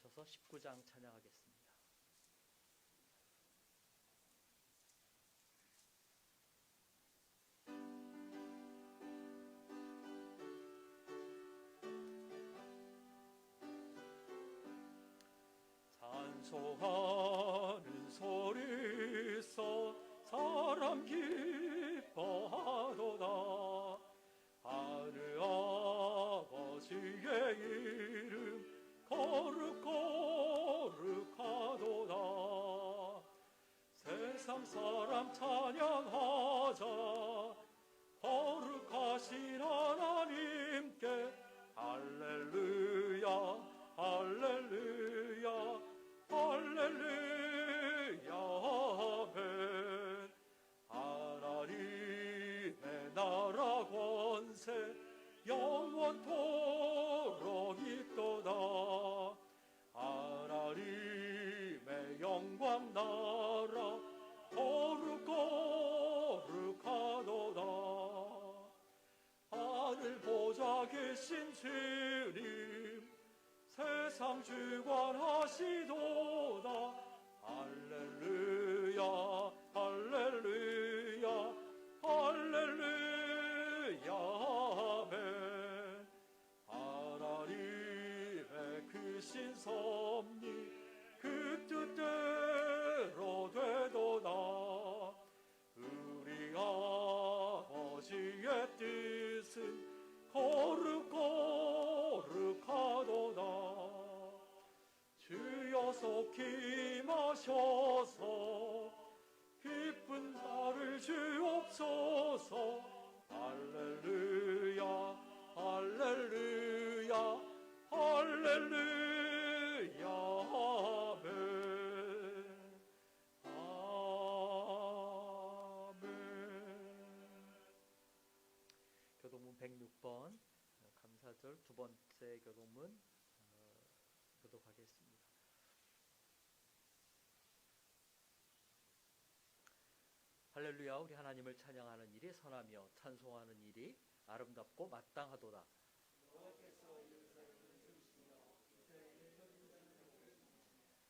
일어서서 19장 찬양하겠습니다. 찬송하는 소리서 사람 기뻐하도다. 하늘 아버지의 이름 거룩거룩하도다. 세상 사람 찬양하자. 거룩하신 하나님께 할렐루야 할렐루야 할렐루야 아멘. 하나님의 나라 권세 영원토록 있도다. 하나님의 영광 나라 거룩거룩하도다. 하늘 보좌 계신 주님 세상 주관하시도다. 할렐루야 할렐루야 할렐루야 아멘. 하나님의 크신 섭리 그 뜻대로 되도다. 우리 아버지의 뜻은 거룩거룩하도다. 주여 속히 마셔서 기쁜 날을 주옵소서. 할렐루야 할렐루야 할렐루야 아멘 아멘. 교동문 106번 감사절 두 번째 교동문 교독하겠습니다. 할렐루야. 우리 하나님을 찬양하는 일이 선하며 찬송하는 일이 아름답고 마땅하도다.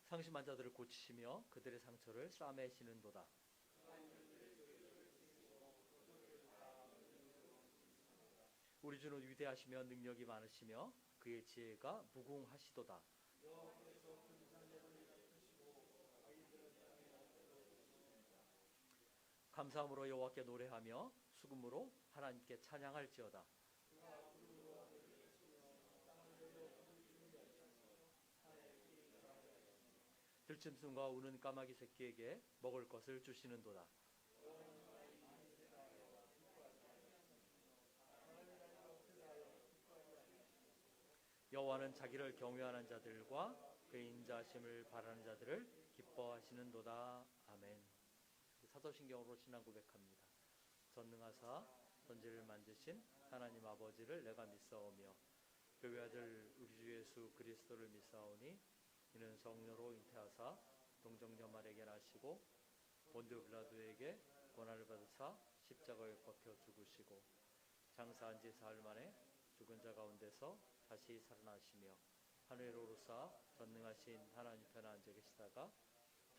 상심한 자들을 고치시며 그들의 상처를 싸매시는도다. 우리 주는 위대하시며 능력이 많으시며 그의 지혜가 무궁하시도다. 감사함으로 여호와께 노래하며 수금으로 하나님께 찬양할지어다. 들짐승과 우는 까마귀 새끼에게 먹을 것을 주시는도다. 여호와는 자기를 경외하는 자들과 그의 인자하심을 바라는 자들을 기뻐하시는도다. 아멘. 사도신경으로 신앙 고백합니다. 전능하사 전지를 만드신 하나님 아버지를 내가 믿사오며 그의 아들 우리 주 예수 그리스도를 믿사오니 이는 성령으로 잉태하사 동정녀마리에게 나시고 본디오 빌라도에게 고난을 받으사 십자가에 꼽혀 죽으시고 장사한 지 사흘 만에 죽은 자 가운데서 다시 살아나시며 하늘로 오르사 전능하신 하나님 편에 앉아 계시다가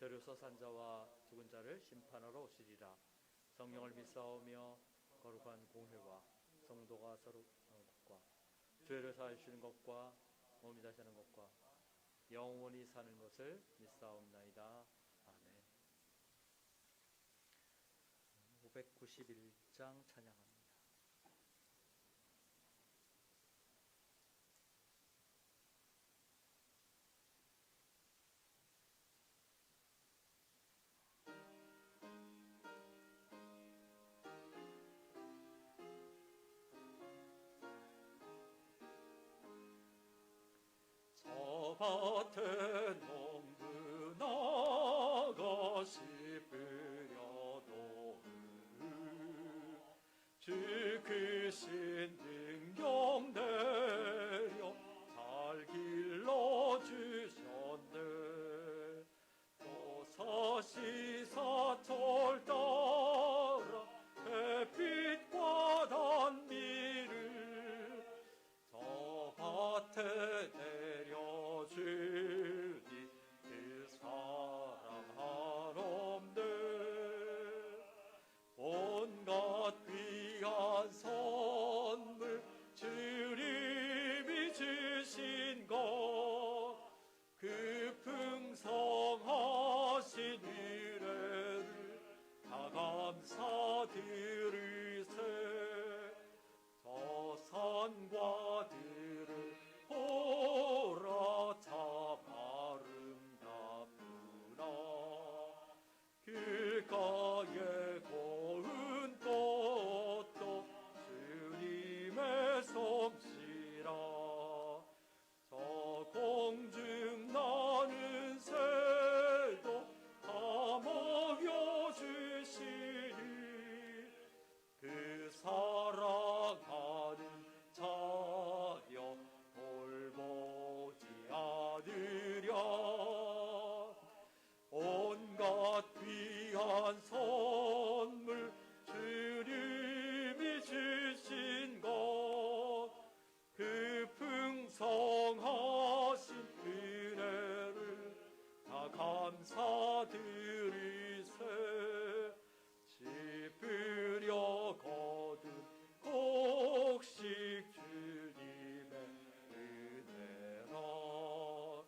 저려서 산 자와 죽은 자를 심판하러 오시리라. 성령을 믿사오며 거룩한 공회와 성도가 서로 것과 죄를 사하여 주시는 것과 몸이 다시 하는 것과 영원히 사는 것을 믿사옵나이다. 아멘. 591장 찬양합니다. 밭에 농부 나가 씹으려도 주 크신 능력 내려 잘 길러주셨네. 또사시 사철 따라 햇빛과 단미를 저 밭에 내려주시네. 주님의 은혜로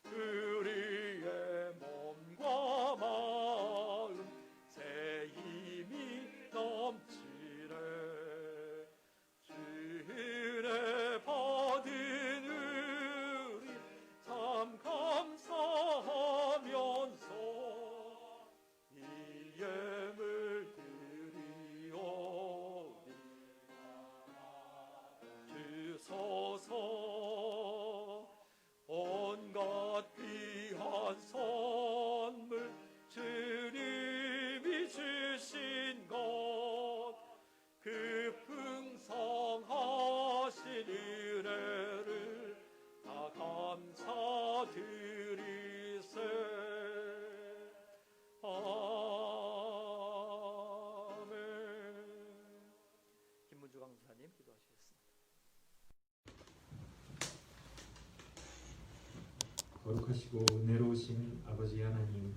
우리의 몸과 마음 새 힘이 넘치네. 주은혜 받은 우리 참 감사하면서 이 예물 드리오니 주소서. 온갖 귀한 선물 주님이 주신 것 그 풍성하신 은혜를 다 감사드리세. 아멘. 김문주 강사님 기도하시겠습니다. 거룩하시고 은혜로우신 아버지 하나님,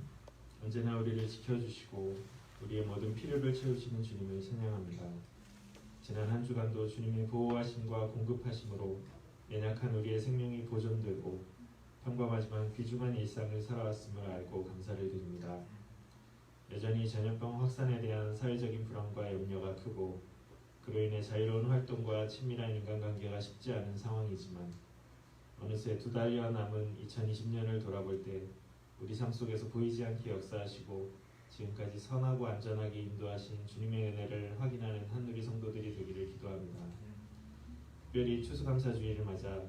언제나 우리를 지켜주시고 우리의 모든 필요를 채우시는 주님을 찬양합니다. 지난 한 주간도 주님의 보호하심과 공급하심으로 연약한 우리의 생명이 보존되고 평범하지만 귀중한 일상을 살아왔음을 알고 감사를 드립니다. 여전히 전염병 확산에 대한 사회적인 불안과 염려가 크고 그로 인해 자유로운 활동과 친밀한 인간관계가 쉽지 않은 상황이지만 어느새 2달여 남은 2020년을 돌아볼 때 우리 삶 속에서 보이지 않게 역사하시고 지금까지 선하고 안전하게 인도하신 주님의 은혜를 확인하는 한누리 성도들이 되기를 기도합니다. 특별히 추수감사주의를 맞아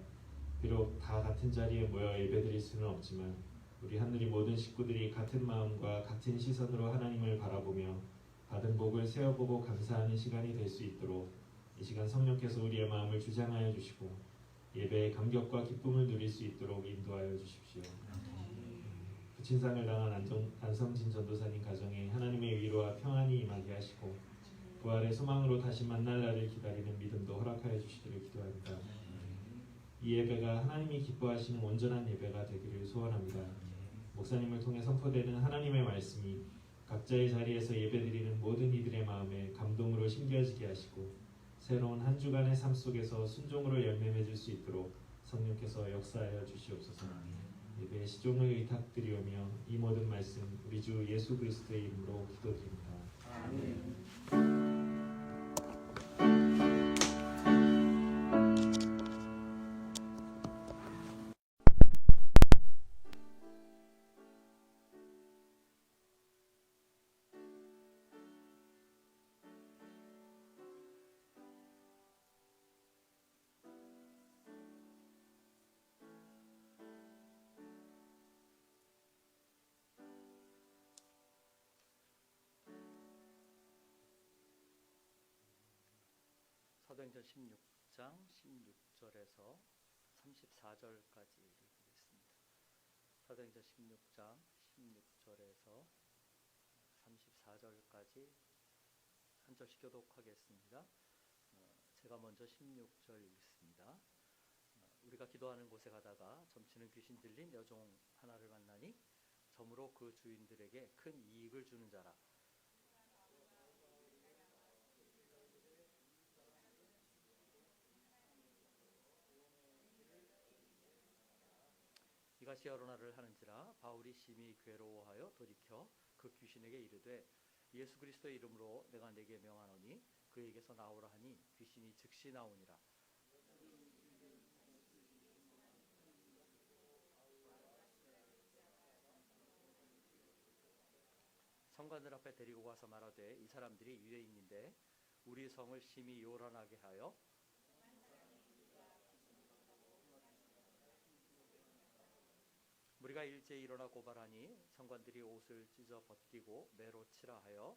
비록 다 같은 자리에 모여 예배드릴 수는 없지만 우리 한누리 모든 식구들이 같은 마음과 같은 시선으로 하나님을 바라보며 받은 복을 세어보고 감사하는 시간이 될 수 있도록 이 시간 성령께서 우리의 마음을 주장하여 주시고 예배의 감격과 기쁨을 누릴 수 있도록 인도하여 주십시오. 부친상을 당한 안성진 전도사님 가정에 하나님의 위로와 평안이 임하게 하시고 부활의 소망으로 다시 만날 날을 기다리는 믿음도 허락하여 주시기를 기도합니다. 이 예배가 하나님이 기뻐하시는 온전한 예배가 되기를 소원합니다. 목사님을 통해 선포되는 하나님의 말씀이 각자의 자리에서 예배드리는 모든 이들의 마음에 감동으로 심겨지게 하시고 새로운 한 주간의 삶 속에서 순종으로 열매 맺을 수 있도록 성령께서 역사하여 주시옵소서. 예배의 시종을 의탁드리오며 이 모든 말씀 우리 주 예수 그리스도의 이름으로 기도드립니다. 아멘. 사도행전 16장 16절에서 34절까지 읽겠습니다. 사도행전 16장 16절에서 34절까지 한 절씩 교독하겠습니다. 제가 먼저 16절 읽습니다. 우리가 기도하는 곳에 가다가 점치는 귀신 들린 여종 하나를 만나니 점으로 그 주인들에게 큰 이익을 주는 자라. 이같이 여러 날을 하는지라 바울이 심히 괴로워하여 돌이켜 그 귀신에게 이르되 예수 그리스도의 이름으로 내가 네게 명하노니 그에게서 나오라 하니 귀신이 즉시 나오니라. 성관들 앞에 데리고 가서 말하되 이 사람들이 유대인인데 우리 성을 심히 요란하게 하여 우리가 일제히 일어나 고발하니 성관들이 옷을 찢어 벗기고 매로 치라 하여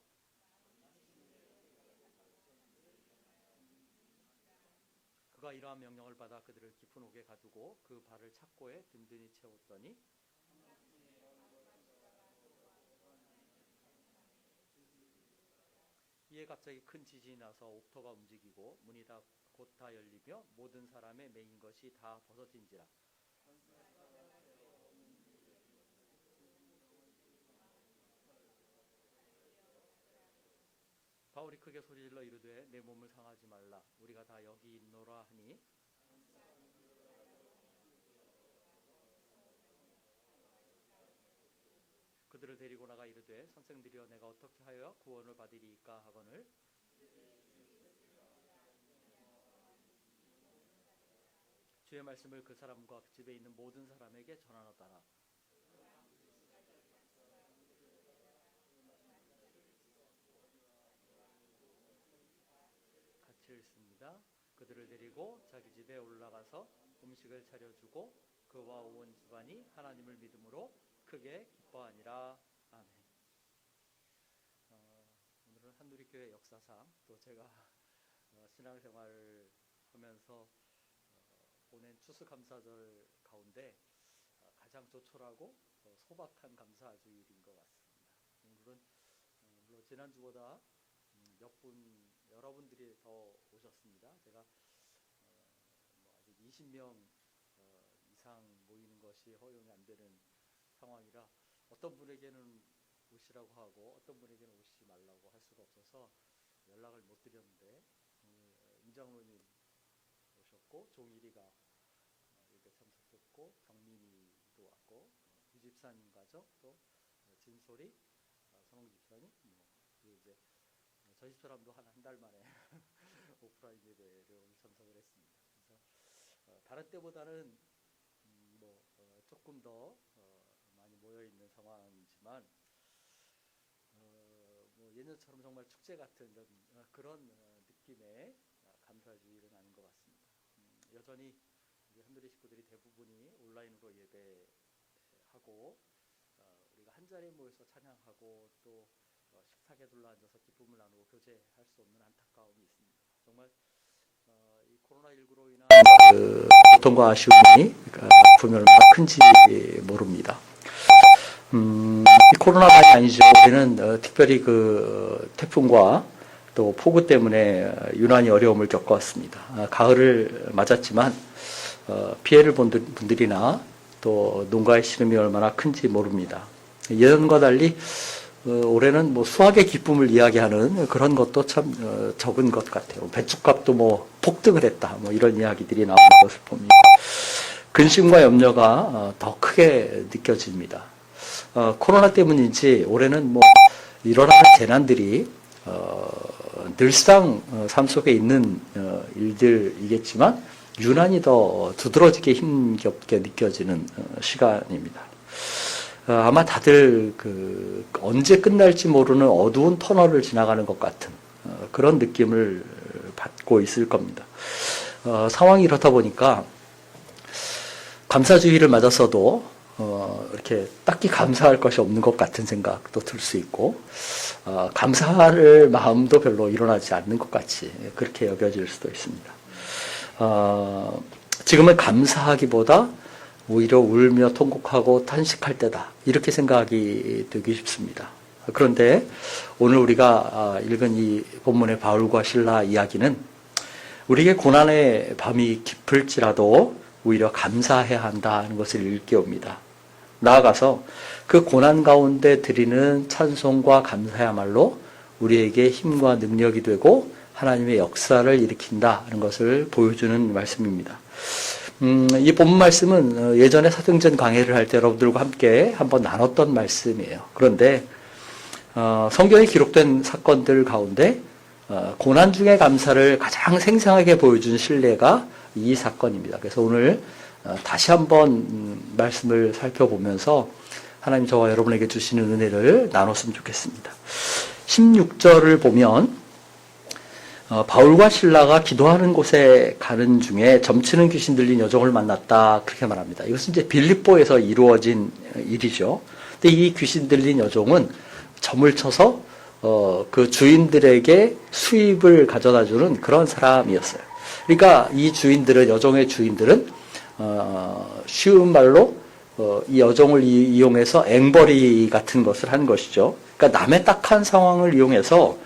그가 이러한 명령을 받아 그들을 깊은 옥에 가두고 그 발을 착고에 든든히 채웠더니 이에 갑자기 큰 지진이 나서 옥토가 움직이고 문이 다 곧 다 열리며 모든 사람의 매인 것이 다 벗어진지라. 바울이 크게 소리질러 이르되 내 몸을 상하지 말라 우리가 다 여기 있노라 하니 그들을 데리고 나가 이르되 선생들이여 내가 어떻게 하여 구원을 받으리이까 하거늘 주의 말씀을 그 사람과 그 집에 있는 모든 사람에게 전하노다라. 같이 읽습니다. 그들을 데리고 자기 집에 올라가서 음식을 차려주고 그와 온 집안이 하나님을 믿음으로 크게 기뻐하니라. 아멘. 오늘은 한누리교회 역사상 또 제가 신앙생활을 하면서 보낸 추수감사절 가운데 가장 조촐하고 소박한 감사주일인 것 같습니다. 오늘은 물론 지난주보다 여러분들이 더 오셨습니다. 제가 아직 20명 이상 모이는 것이 허용이 안 되는 상황이라 어떤 분에게는 오시라고 하고 어떤 분에게는 오시지 말라고 할 수가 없어서 연락을 못 드렸는데 임장로님 오셨고 종일이가 이렇게 참석했고 정민이도 왔고 유집사님 가족 또 진솔이 선홍 집사님 그리고 이제 저 집사람도 한 달 만에 오프라인 예배를 오늘 참석을 했습니다. 그래서 다른 때보다는 조금 더 많이 모여 있는 상황이지만 예년처럼 정말 축제 같은 그런 느낌의 감사주일은 아닌 것 같습니다. 여전히 우리 한누리 식구들이 대부분이 온라인으로 예배하고 우리가 한 자리에 모여서 찬양하고 또 식탁에 둘러앉아서 기쁨을 나누고 교제할 수 없는 안타까움이 있습니다. 정말 이 코로나19로 인한 고통과 아쉬움이 아픔이 얼마나 큰지 모릅니다. 이 코로나만이 아니죠. 우리는 특별히 그 태풍과 또 폭우 때문에 유난히 어려움을 겪어왔습니다. 가을을 맞았지만 피해를 본 분들이나 또 농가의 시름이 얼마나 큰지 모릅니다. 예전과 달리 올해는 수확의 기쁨을 이야기하는 그런 것도 참 적은 것 같아요. 배춧값도 폭등을 했다 이런 이야기들이 나오는 것을 봅니다. 근심과 염려가 더 크게 느껴집니다. 코로나 때문인지 올해는 일어나는 재난들이 늘상 삶 속에 있는 일들이겠지만 유난히 더 두드러지게 힘겹게 느껴지는 시간입니다. 아마 다들 언제 끝날지 모르는 어두운 터널을 지나가는 것 같은 그런 느낌을 받고 있을 겁니다. 상황이 이렇다 보니까 감사주의를 맞았어도 이렇게 딱히 감사할 것이 없는 것 같은 생각도 들 수 있고 감사할 마음도 별로 일어나지 않는 것 같이 그렇게 여겨질 수도 있습니다. 지금은 감사하기보다 오히려 울며 통곡하고 탄식할 때다 이렇게 생각이 되기 쉽습니다. 그런데 오늘 우리가 읽은 이 본문의 바울과 실라 이야기는 우리에게 고난의 밤이 깊을지라도 오히려 감사해야 한다는 것을 일깨웁니다. 나아가서 그 고난 가운데 드리는 찬송과 감사야말로 우리에게 힘과 능력이 되고 하나님의 역사를 일으킨다는 것을 보여주는 말씀입니다. 이 본문 말씀은 예전에 사도행전 강해를 할 때 여러분들과 함께 한번 나눴던 말씀이에요. 그런데 성경에 기록된 사건들 가운데 고난 중의 감사를 가장 생생하게 보여준 신뢰가 이 사건입니다. 그래서 오늘 다시 한번 말씀을 살펴보면서 하나님 저와 여러분에게 주시는 은혜를 나눴으면 좋겠습니다. 16절을 보면 바울과 실라가 기도하는 곳에 가는 중에 점치는 귀신 들린 여종을 만났다 그렇게 말합니다. 이것은 이제 빌립보에서 이루어진 일이죠. 근데 이 귀신 들린 여종은 점을 쳐서 그 주인들에게 수입을 가져다주는 그런 사람이었어요. 그러니까 이 주인들은 여종의 주인들은 쉬운 말로 이 여종을 이용해서 앵벌이 같은 것을 한 것이죠. 그러니까 남의 딱한 상황을 이용해서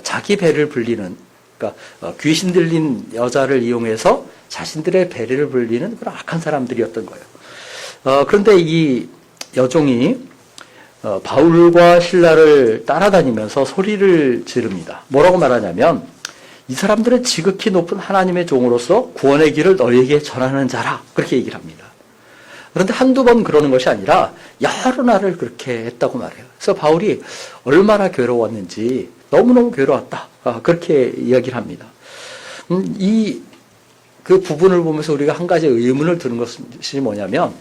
자기 배를 불리는 그러니까 귀신 들린 여자를 이용해서 자신들의 배를 불리는 그런 악한 사람들이었던 거예요. 그런데 이 여종이 바울과 신라를 따라다니면서 소리를 지릅니다. 뭐라고 말하냐면 이 사람들은 지극히 높은 하나님의 종으로서 구원의 길을 너희에게 전하는 자라 그렇게 얘기를 합니다. 그런데 한두 번 그러는 것이 아니라 여러 날을 그렇게 했다고 말해요. 그래서 바울이 얼마나 괴로웠는지 너무너무 괴로웠다 그렇게 이야기를 합니다. 그 부분을 보면서 우리가 한 가지 의문을 드는 것이 뭐냐면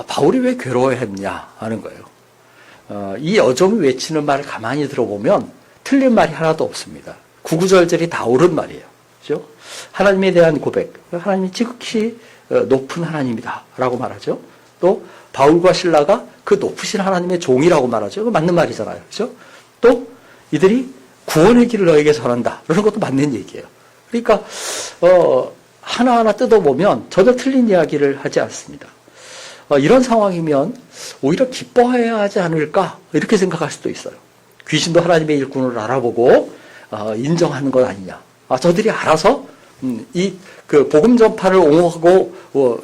바울이 왜 괴로워했냐 하는 거예요. 이 여종이 외치는 말을 가만히 들어보면 틀린 말이 하나도 없습니다. 구구절절이 다 옳은 말이에요. 그렇죠? 하나님에 대한 고백, 하나님이 지극히 높은 하나님이다 라고 말하죠. 또 바울과 신라가 그 높으신 하나님의 종이라고 말하죠. 그 맞는 말이잖아요. 그렇죠? 또 이들이 구원의 길을 너에게 전한다. 이런 것도 맞는 얘기예요. 그러니까 하나하나 뜯어보면 전혀 틀린 이야기를 하지 않습니다. 이런 상황이면 오히려 기뻐해야 하지 않을까 이렇게 생각할 수도 있어요. 귀신도 하나님의 일꾼을 알아보고 인정하는 것 아니냐. 저들이 알아서 그 복음 전파를 옹호하고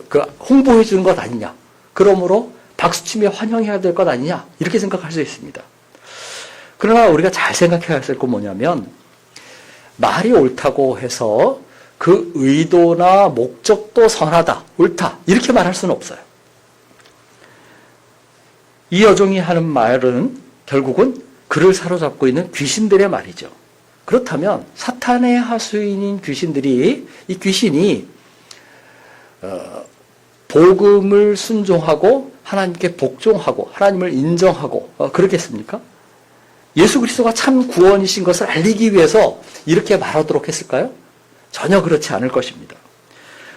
그 홍보해 주는 것 아니냐. 그러므로 박수치며 환영해야 될 것 아니냐. 이렇게 생각할 수 있습니다. 그러나 우리가 잘 생각해야 할 건 뭐냐면 말이 옳다고 해서 그 의도나 목적도 선하다, 옳다 이렇게 말할 수는 없어요. 이 여종이 하는 말은 결국은 그를 사로잡고 있는 귀신들의 말이죠. 그렇다면 사탄의 하수인인 귀신들이 이 귀신이 복음을 순종하고 하나님께 복종하고 하나님을 인정하고 그렇겠습니까? 예수 그리스도가 참 구원이신 것을 알리기 위해서 이렇게 말하도록 했을까요? 전혀 그렇지 않을 것입니다.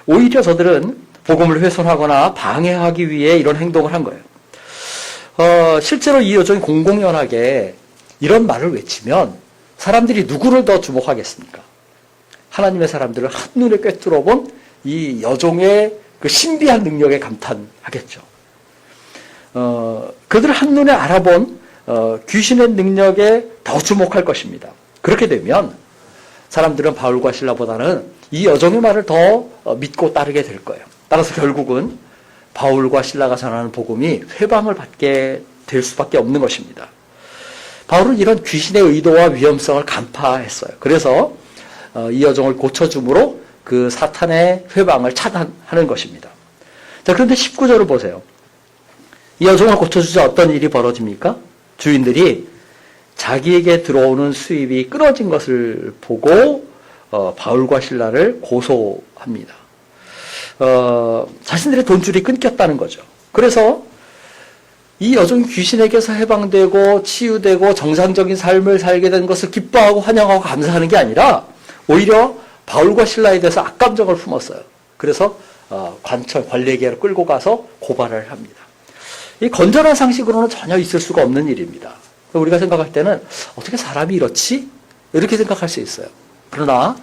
오히려 저들은 복음을 훼손하거나 방해하기 위해 이런 행동을 한 거예요. 실제로 이 여종이 공공연하게 이런 말을 외치면 사람들이 누구를 더 주목하겠습니까? 하나님의 사람들을 한눈에 꿰뚫어 본 이 여종의 그 신비한 능력에 감탄하겠죠. 그들을 한눈에 알아본 귀신의 능력에 더 주목할 것입니다. 그렇게 되면 사람들은 바울과 신라보다는 이 여종의 말을 더 믿고 따르게 될 거예요. 따라서 결국은 바울과 신라가 전하는 복음이 회방을 받게 될 수밖에 없는 것입니다. 바울은 이런 귀신의 의도와 위험성을 간파했어요. 그래서 이 여종을 고쳐줌으로 그 사탄의 회방을 차단하는 것입니다. 자, 그런데 19절을 보세요. 이 여종을 고쳐주자 어떤 일이 벌어집니까? 주인들이 자기에게 들어오는 수입이 끊어진 것을 보고 바울과 신라를 고소합니다. 자신들의 돈줄이 끊겼다는 거죠. 그래서 이 여종이 귀신에게서 해방되고 치유되고 정상적인 삶을 살게 된 것을 기뻐하고 환영하고 감사하는 게 아니라 오히려 바울과 신라에 대해서 악감정을 품었어요. 그래서 관리에게 끌고 가서 고발을 합니다. 이 건전한 상식으로는 전혀 있을 수가 없는 일입니다. 우리가 생각할 때는 어떻게 사람이 이렇지? 이렇게 생각할 수 있어요. 그러나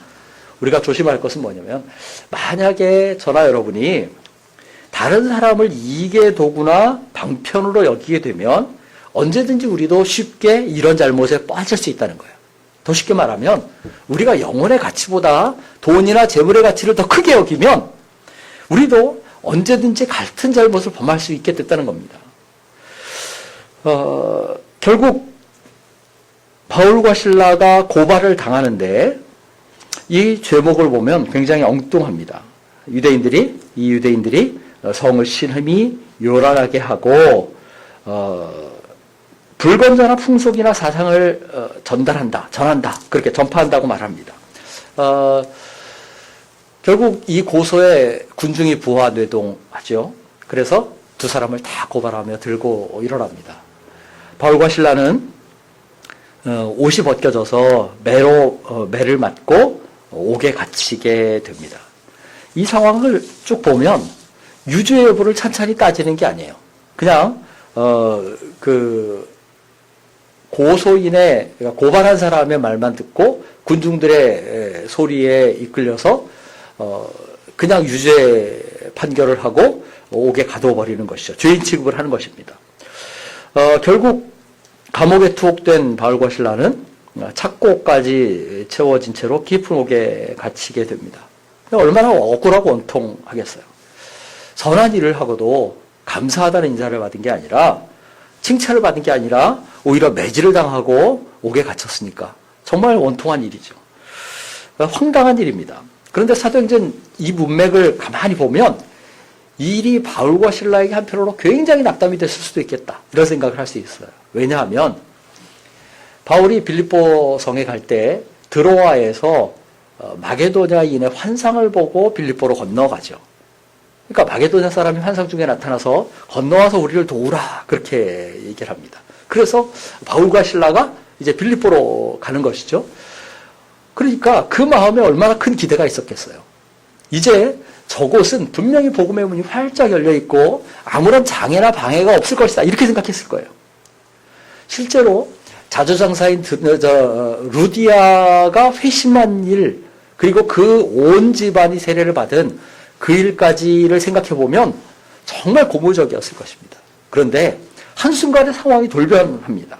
우리가 조심할 것은 뭐냐면 만약에 저나 여러분이 다른 사람을 이익의 도구나 방편으로 여기게 되면 언제든지 우리도 쉽게 이런 잘못에 빠질 수 있다는 거예요. 더 쉽게 말하면 우리가 영혼의 가치보다 돈이나 재물의 가치를 더 크게 여기면 우리도 언제든지 같은 잘못을 범할 수 있게 됐다는 겁니다. 결국 바울과 신라가 고발을 당하는데 이 죄목을 보면 굉장히 엉뚱합니다. 이 유대인들이 성을 신음히 요란하게 하고 불건전한 풍속이나 사상을 전한다, 그렇게 전파한다고 말합니다. 결국 이 고소에 군중이 부하뇌동하죠. 그래서 두 사람을 다 고발하며 들고 일어납니다. 바울과 신라는 옷이 벗겨져서 매를 맞고 옥에 갇히게 됩니다. 이 상황을 쭉 보면 유죄 여부를 찬찬히 따지는 게 아니에요. 그냥 고소인의 고발한 사람의 말만 듣고 군중들의 소리에 이끌려서 그냥 유죄 판결을 하고 옥에 가둬버리는 것이죠. 죄인 취급을 하는 것입니다. 결국 감옥에 투옥된 바울과 신라는 착고까지 채워진 채로 깊은 옥에 갇히게 됩니다. 얼마나 억울하고 원통하겠어요. 선한 일을 하고도 감사하다는 인사를 받은 게 아니라 칭찬을 받은 게 아니라 오히려 매질을 당하고 옥에 갇혔으니까 정말 원통한 일이죠. 황당한 일입니다. 그런데 사도행전 이 문맥을 가만히 보면 이 일이 바울과 실라에게 한편으로 굉장히 낙담이 됐을 수도 있겠다, 이런 생각을 할 수 있어요. 왜냐하면 바울이 빌립보 성에 갈 때 드로아에서 마게도냐인의 환상을 보고 빌립보로 건너가죠. 그러니까 마게도냐 사람이 환상 중에 나타나서 건너와서 우리를 도우라, 그렇게 얘기를 합니다. 그래서 바울과 실라가 이제 빌립보로 가는 것이죠. 그러니까 그 마음에 얼마나 큰 기대가 있었겠어요. 이제 저곳은 분명히 복음의 문이 활짝 열려 있고 아무런 장애나 방해가 없을 것이다, 이렇게 생각했을 거예요. 실제로 자조장사인 루디아가 회심한 일, 그리고 그 온 집안이 세례를 받은 그 일까지를 생각해 보면 정말 고무적이었을 것입니다. 그런데 한순간에 상황이 돌변합니다.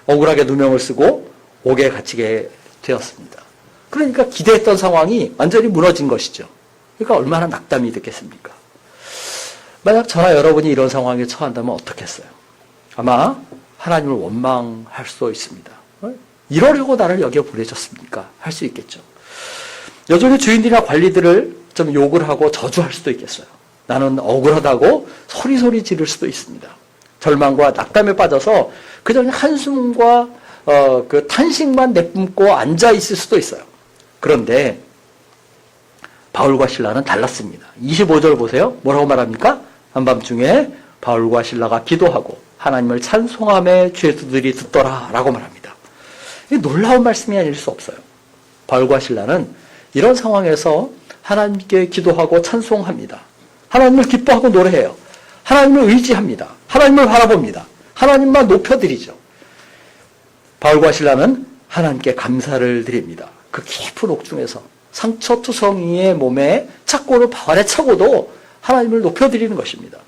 억울하게 누명을 쓰고 옥에 갇히게 되었습니다. 그러니까 기대했던 상황이 완전히 무너진 것이죠. 그러니까 얼마나 낙담이 됐겠습니까? 만약 저나 여러분이 이런 상황에 처한다면 어떻겠어요? 아마 하나님을 원망할 수도 있습니다. 이러려고 나를 여기에 보내셨습니까? 할 수 있겠죠. 여전히 주인들이나 관리들을 좀 욕을 하고 저주할 수도 있겠어요. 나는 억울하다고 소리소리 지를 수도 있습니다. 절망과 낙담에 빠져서 그저 한숨과 그 탄식만 내뿜고 앉아 있을 수도 있어요. 그런데 바울과 실라는 달랐습니다. 25절 보세요. 뭐라고 말합니까? 한밤중에 바울과 실라가 기도하고 하나님을 찬송하며 죄수들이 듣더라 라고 말합니다. 이 놀라운 말씀이 아닐 수 없어요. 바울과 실라는 이런 상황에서 하나님께 기도하고 찬송합니다. 하나님을 기뻐하고 노래해요. 하나님을 의지합니다. 하나님을 바라봅니다. 하나님만 높여드리죠. 바울과 실라는 하나님께 감사를 드립니다. 그 깊은 옥중에서 상처투성이의 몸에 착고를 발에 차고도 하나님을 높여드리는 것입니다.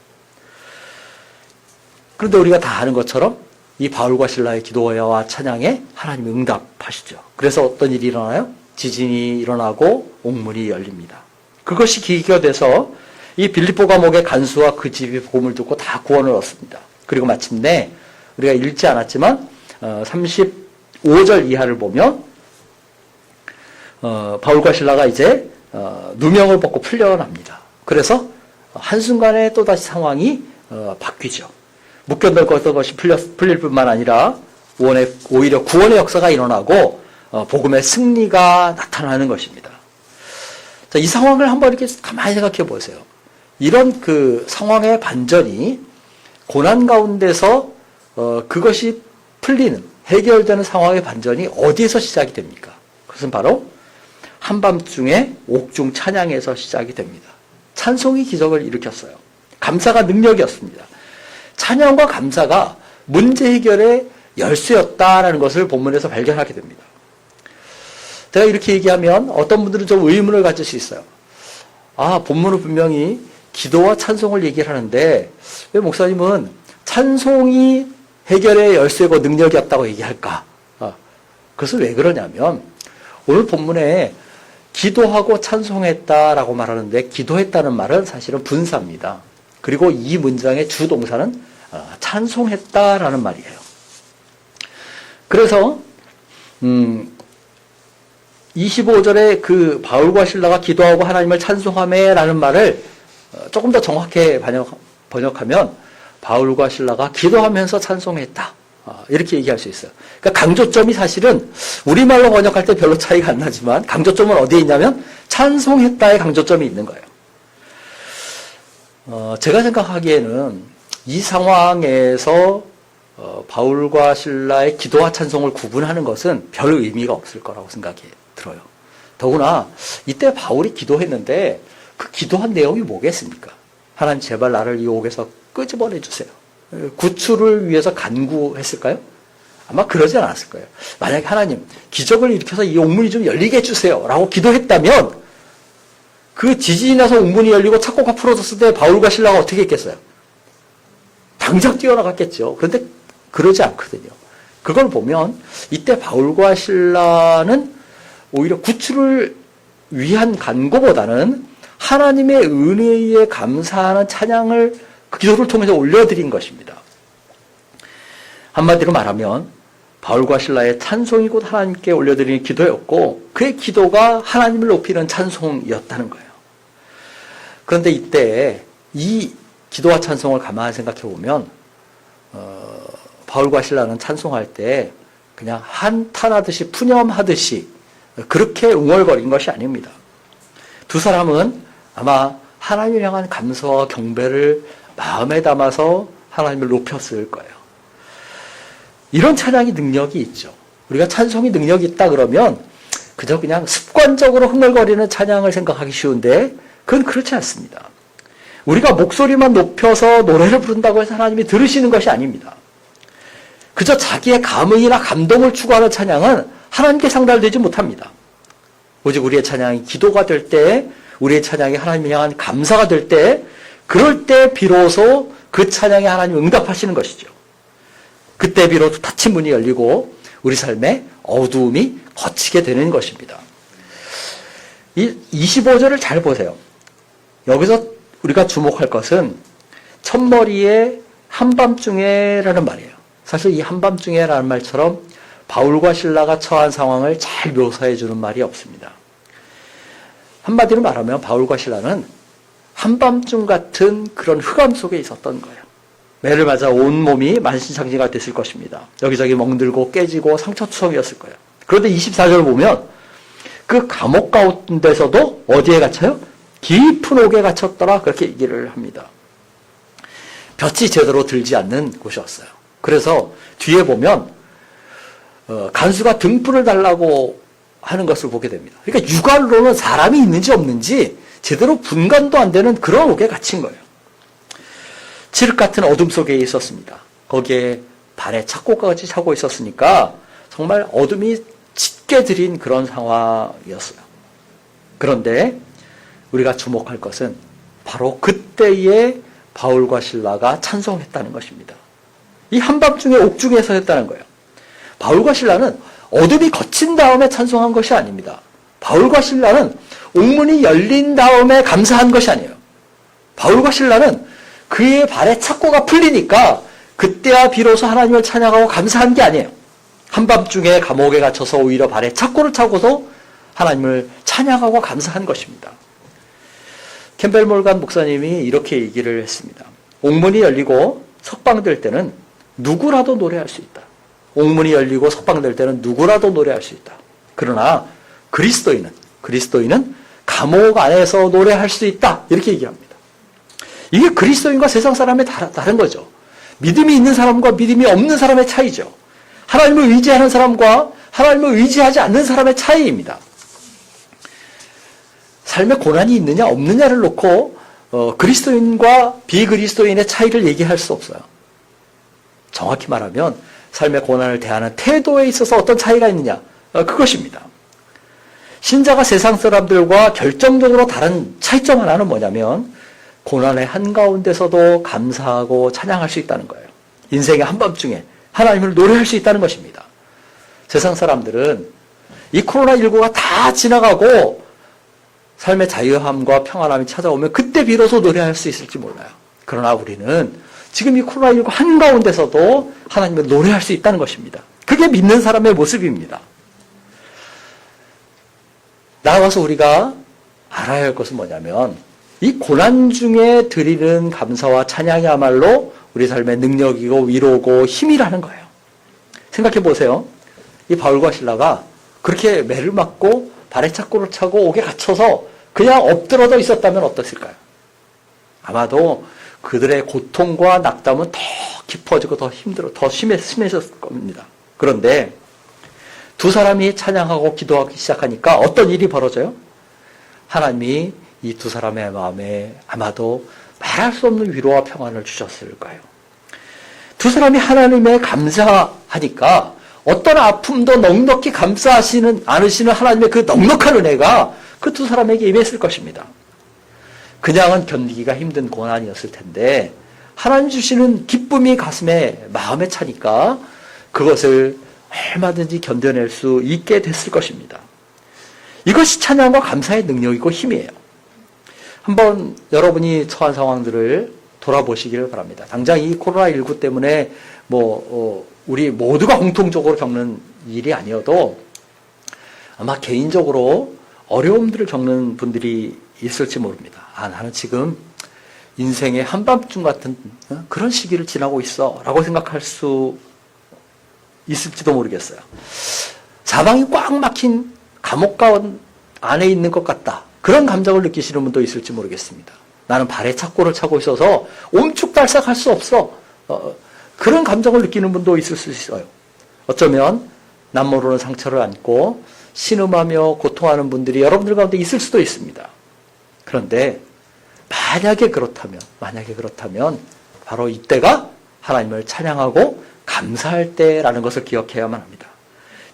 그런데 우리가 다 아는 것처럼 이 바울과 실라의 기도와 찬양에 하나님이 응답하시죠. 그래서 어떤 일이 일어나요? 지진이 일어나고 옥문이 열립니다. 그것이 계기가 돼서 이 빌립보 감옥의 간수와 그 집이 복음을 듣고 다 구원을 얻습니다. 그리고 마침내 우리가 읽지 않았지만 35절 이하를 보면 바울과 실라가 이제 누명을 벗고 풀려납니다. 그래서 한순간에 또다시 상황이 바뀌죠. 묶여놓을 것이 풀릴 뿐만 아니라 오히려 구원의 역사가 일어나고 복음의 승리가 나타나는 것입니다. 자, 이 상황을 한번 이렇게 가만히 생각해 보세요. 이런 그 상황의 반전이 고난 가운데서 그것이 풀리는, 해결되는 상황의 반전이 어디에서 시작이 됩니까? 그것은 바로 한밤중에 옥중 찬양에서 시작이 됩니다. 찬송이 기적을 일으켰어요. 감사가 능력이었습니다. 찬양과 감사가 문제 해결의 열쇠였다라는 것을 본문에서 발견하게 됩니다. 제가 이렇게 얘기하면 어떤 분들은 좀 의문을 가질 수 있어요. 본문은 분명히 기도와 찬송을 얘기를 하는데 왜 목사님은 찬송이 해결의 열쇠고 능력이었다고 얘기할까? 그것은 왜 그러냐면 오늘 본문에 기도하고 찬송했다라고 말하는데 기도했다는 말은 사실은 분사입니다. 그리고 이 문장의 주동사는 찬송했다라는 말이에요. 그래서 25절에 그 바울과 실라가 기도하고 하나님을 찬송하며라는 말을 조금 더 정확하게 번역하면 바울과 실라가 기도하면서 찬송했다, 이렇게 얘기할 수 있어요. 그러니까 강조점이 사실은 우리말로 번역할 때 별로 차이가 안 나지만 강조점은 어디에 있냐면 찬송했다의 강조점이 있는 거예요. 제가 생각하기에는 이 상황에서 바울과 실라의 기도와 찬송을 구분하는 것은 별 의미가 없을 거라고 생각이 들어요. 더구나 이때 바울이 기도했는데 그 기도한 내용이 뭐겠습니까? 하나님 제발 나를 이 옥에서 끄집어내 주세요. 구출을 위해서 간구했을까요? 아마 그러지 않았을 거예요. 만약에 하나님 기적을 일으켜서 이 옥문이 좀 열리게 해주세요 라고 기도했다면 그 지진이 나서 옥문이 열리고 착고가 풀어졌을 때 바울과 실라가 어떻게 했겠어요? 당장 뛰어나갔겠죠. 그런데 그러지 않거든요. 그걸 보면 이때 바울과 실라는 오히려 구출을 위한 간구보다는 하나님의 은혜에 감사하는 찬양을 그 기도를 통해서 올려드린 것입니다. 한마디로 말하면 바울과 신라의 찬송이 곧 하나님께 올려드리는 기도였고 그의 기도가 하나님을 높이는 찬송이었다는 거예요. 그런데 이때 이 기도와 찬송을 가만히 생각해 보면 바울과 신라는 찬송할 때 그냥 한탄하듯이 푸념하듯이 그렇게 웅얼거린 것이 아닙니다. 두 사람은 아마 하나님을 향한 감사와 경배를 마음에 담아서 하나님을 높였을 거예요. 이런 찬양이 능력이 있죠. 우리가 찬송이 능력이 있다 그러면 그저 그냥 습관적으로 흥얼거리는 찬양을 생각하기 쉬운데 그건 그렇지 않습니다. 우리가 목소리만 높여서 노래를 부른다고 해서 하나님이 들으시는 것이 아닙니다. 그저 자기의 감흥이나 감동을 추구하는 찬양은 하나님께 상달되지 못합니다. 오직 우리의 찬양이 기도가 될 때, 우리의 찬양이 하나님을 향한 감사가 될 때, 그럴 때 비로소 그 찬양에 하나님 응답하시는 것이죠. 그때 비로소 닫힌 문이 열리고 우리 삶에 어두움이 걷히게 되는 것입니다. 이 25절을 잘 보세요. 여기서 우리가 주목할 것은 첫머리에 한밤중에라는 말이에요. 사실 이 한밤중에라는 말처럼 바울과 신라가 처한 상황을 잘 묘사해 주는 말이 없습니다. 한마디로 말하면 바울과 신라는 한밤중 같은 그런 흑암 속에 있었던 거예요. 매를 맞아 온몸이 만신창이가 됐을 것입니다. 여기저기 멍들고 깨지고 상처투성이었을 거예요. 그런데 24절을 보면 그 감옥 가운데서도 어디에 갇혀요? 깊은 옥에 갇혔더라 그렇게 얘기를 합니다. 볕이 제대로 들지 않는 곳이었어요. 그래서 뒤에 보면 간수가 등불을 달라고 하는 것을 보게 됩니다. 그러니까 육안으로는 사람이 있는지 없는지 제대로 분간도 안 되는 그런 옥에 갇힌 거예요. 칠흑 같은 어둠 속에 있었습니다. 거기에 발에 착고까지 차고 있었으니까 정말 어둠이 짙게 들인 그런 상황이었어요. 그런데 우리가 주목할 것은 바로 그때에 바울과 신라가 찬송했다는 것입니다. 이 한밤중에 옥중에서 했다는 거예요. 바울과 신라는 어둠이 거친 다음에 찬송한 것이 아닙니다. 바울과 신라는 옥문이 열린 다음에 감사한 것이 아니에요. 바울과 신라는 그의 발에 착고가 풀리니까 그때야 비로소 하나님을 찬양하고 감사한 게 아니에요. 한밤중에 감옥에 갇혀서 오히려 발에 착고를 차고도 하나님을 찬양하고 감사한 것입니다. 캠벨 몰간 목사님이 이렇게 얘기를 했습니다. 옥문이 열리고 석방될 때는 누구라도 노래할 수 있다. 옥문이 열리고 석방될 때는 누구라도 노래할 수 있다. 그러나 그리스도인은 감옥 안에서 노래할 수 있다. 이렇게 얘기합니다. 이게 그리스도인과 세상 사람의 다른 거죠. 믿음이 있는 사람과 믿음이 없는 사람의 차이죠. 하나님을 의지하는 사람과 하나님을 의지하지 않는 사람의 차이입니다. 삶에 고난이 있느냐 없느냐를 놓고 그리스도인과 비그리스도인의 차이를 얘기할 수 없어요. 정확히 말하면 삶의 고난을 대하는 태도에 있어서 어떤 차이가 있느냐 그것입니다. 신자가 세상 사람들과 결정적으로 다른 차이점 하나는 뭐냐면 고난의 한가운데서도 감사하고 찬양할 수 있다는 거예요. 인생의 한밤중에 하나님을 노래할 수 있다는 것입니다. 세상 사람들은 이 코로나19가 다 지나가고 삶의 자유함과 평안함이 찾아오면 그때 비로소 노래할 수 있을지 몰라요. 그러나 우리는 지금 이 코로나19 한가운데서도 하나님을 노래할 수 있다는 것입니다. 그게 믿는 사람의 모습입니다. 나아가서 우리가 알아야 할 것은 뭐냐면 이 고난 중에 드리는 감사와 찬양이야말로 우리 삶의 능력이고 위로고 힘이라는 거예요. 생각해 보세요. 이 바울과 신라가 그렇게 매를 맞고 발에 착고를 차고 옥에 갇혀서 그냥 엎드러져 있었다면 어땠을까요? 아마도 그들의 고통과 낙담은 더 깊어지고 더 심해졌을 겁니다. 그런데 두 사람이 찬양하고 기도하기 시작하니까 어떤 일이 벌어져요? 하나님이 이 두 사람의 마음에 아마도 말할 수 없는 위로와 평안을 주셨을 거예요. 두 사람이 하나님에 감사하니까 어떤 아픔도 넉넉히 감사하시는 않으시는 하나님의 그 넉넉한 은혜가 그 두 사람에게 임했을 것입니다. 그냥은 견디기가 힘든 고난이었을 텐데 하나님 주시는 기쁨이 가슴에 마음에 차니까 그것을 얼마든지 견뎌낼 수 있게 됐을 것입니다. 이것이 찬양과 감사의 능력이고 힘이에요. 한번 여러분이 처한 상황들을 돌아보시기를 바랍니다. 당장 이 코로나19 때문에 우리 모두가 공통적으로 겪는 일이 아니어도 아마 개인적으로 어려움들을 겪는 분들이 있을지 모릅니다. 나는 지금 인생의 한밤중 같은 그런 시기를 지나고 있어 라고 생각할 수 있을지도 모르겠어요. 사방이 꽉 막힌 감옥 안에 있는 것 같다. 그런 감정을 느끼시는 분도 있을지 모르겠습니다. 나는 발에 착고를 차고 있어서 옴쭉달싹할 수 없어. 그런 감정을 느끼는 분도 있을 수 있어요. 어쩌면 남 모르는 상처를 안고 신음하며 고통하는 분들이 여러분들 가운데 있을 수도 있습니다. 그런데 만약에 그렇다면 바로 이때가 하나님을 찬양하고 감사할 때라는 것을 기억해야만 합니다.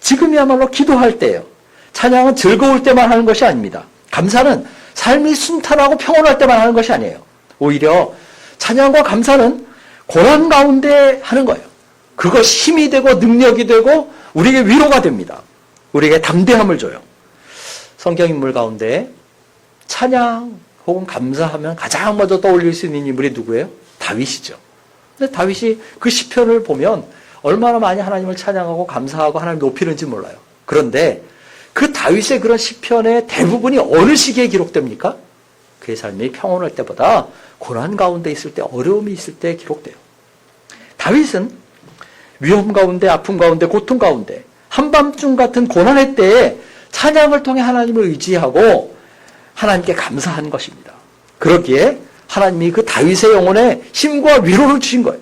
지금이야말로 기도할 때예요. 찬양은 즐거울 때만 하는 것이 아닙니다. 감사는 삶이 순탄하고 평온할 때만 하는 것이 아니에요. 오히려 찬양과 감사는 고난 가운데 하는 거예요. 그것이 힘이 되고 능력이 되고 우리에게 위로가 됩니다. 우리에게 담대함을 줘요. 성경 인물 가운데 찬양 혹은 감사하면 가장 먼저 떠올릴 수 있는 인물이 누구예요? 다윗이죠. 근데 다윗이 그 시편을 보면 얼마나 많이 하나님을 찬양하고 감사하고 하나님을 높이는지 몰라요. 그런데 그 다윗의 그런 시편의 대부분이 어느 시기에 기록됩니까? 그의 삶이 평온할 때보다 고난 가운데 있을 때, 어려움이 있을 때 기록돼요. 다윗은 위험 가운데, 아픔 가운데, 고통 가운데 한밤중 같은 고난의 때에 찬양을 통해 하나님을 의지하고 하나님께 감사한 것입니다. 그러기에 하나님이 그 다윗의 영혼에 힘과 위로를 주신 거예요.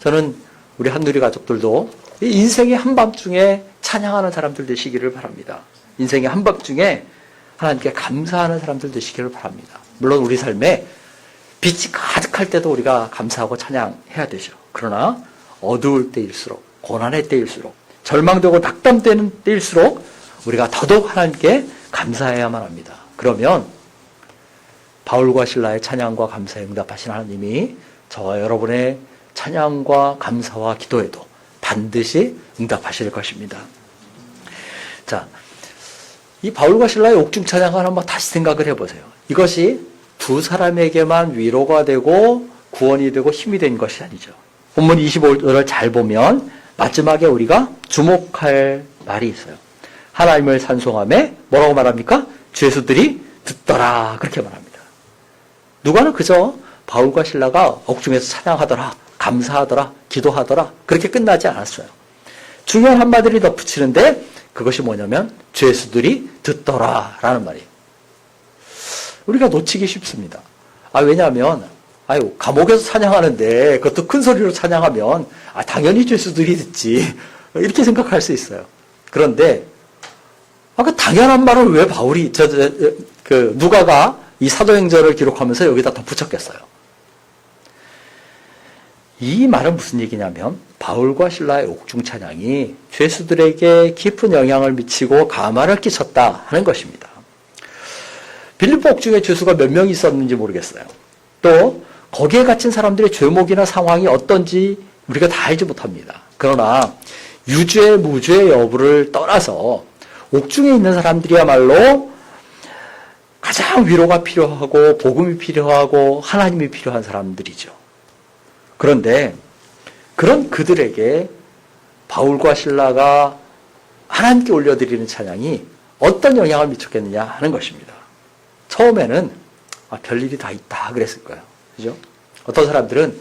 저는 우리 한누리 가족들도 인생의 한밤중에 찬양하는 사람들 되시기를 바랍니다. 인생의 한밤중에 하나님께 감사하는 사람들 되시기를 바랍니다. 물론 우리 삶에 빛이 가득할 때도 우리가 감사하고 찬양해야 되죠. 그러나 어두울 때일수록, 고난의 때일수록, 절망되고 낙담되는 때일수록 우리가 더더욱 하나님께 감사해야만 합니다. 그러면 바울과 실라의 찬양과 감사에 응답하신 하나님이 저와 여러분의 찬양과 감사와 기도에도 반드시 응답하실 것입니다. 자, 이 바울과 실라의 옥중 찬양을 한번 다시 생각을 해보세요. 이것이 두 사람에게만 위로가 되고 구원이 되고 힘이 된 것이 아니죠. 본문 25절을 잘 보면 마지막에 우리가 주목할 말이 있어요. 하나님을 찬송하며 뭐라고 말합니까? 죄수들이 듣더라 그렇게 말합니다. 누가는 그저 바울과 실라가 옥중에서 찬양하더라, 감사하더라, 기도하더라 그렇게 끝나지 않았어요. 중요한 한마디를 덧붙이는데 그것이 뭐냐면 죄수들이 듣더라 라는 말이에요. 우리가 놓치기 쉽습니다. 왜냐하면 감옥에서 찬양하는데 그것도 큰 소리로 찬양하면 당연히 죄수들이 듣지 이렇게 생각할 수 있어요. 그런데 그 당연한 말을 왜 바울이 누가가 이 사도행전을 기록하면서 여기다 덧붙였겠어요. 이 말은 무슨 얘기냐면 바울과 실라의 옥중 찬양이 죄수들에게 깊은 영향을 미치고 가만을 끼쳤다 하는 것입니다. 빌립보 옥중에 죄수가 몇 명 있었는지 모르겠어요. 또 거기에 갇힌 사람들의 죄목이나 상황이 어떤지 우리가 다 알지 못합니다. 그러나 유죄 무죄 여부를 떠나서 옥중에 있는 사람들이야말로 가장 위로가 필요하고 복음이 필요하고 하나님이 필요한 사람들이죠. 그런데 그런 그들에게 바울과 실라가 하나님께 올려드리는 찬양이 어떤 영향을 미쳤겠느냐 하는 것입니다. 처음에는 별일이 다 있다 그랬을 거예요. 그죠? 어떤 사람들은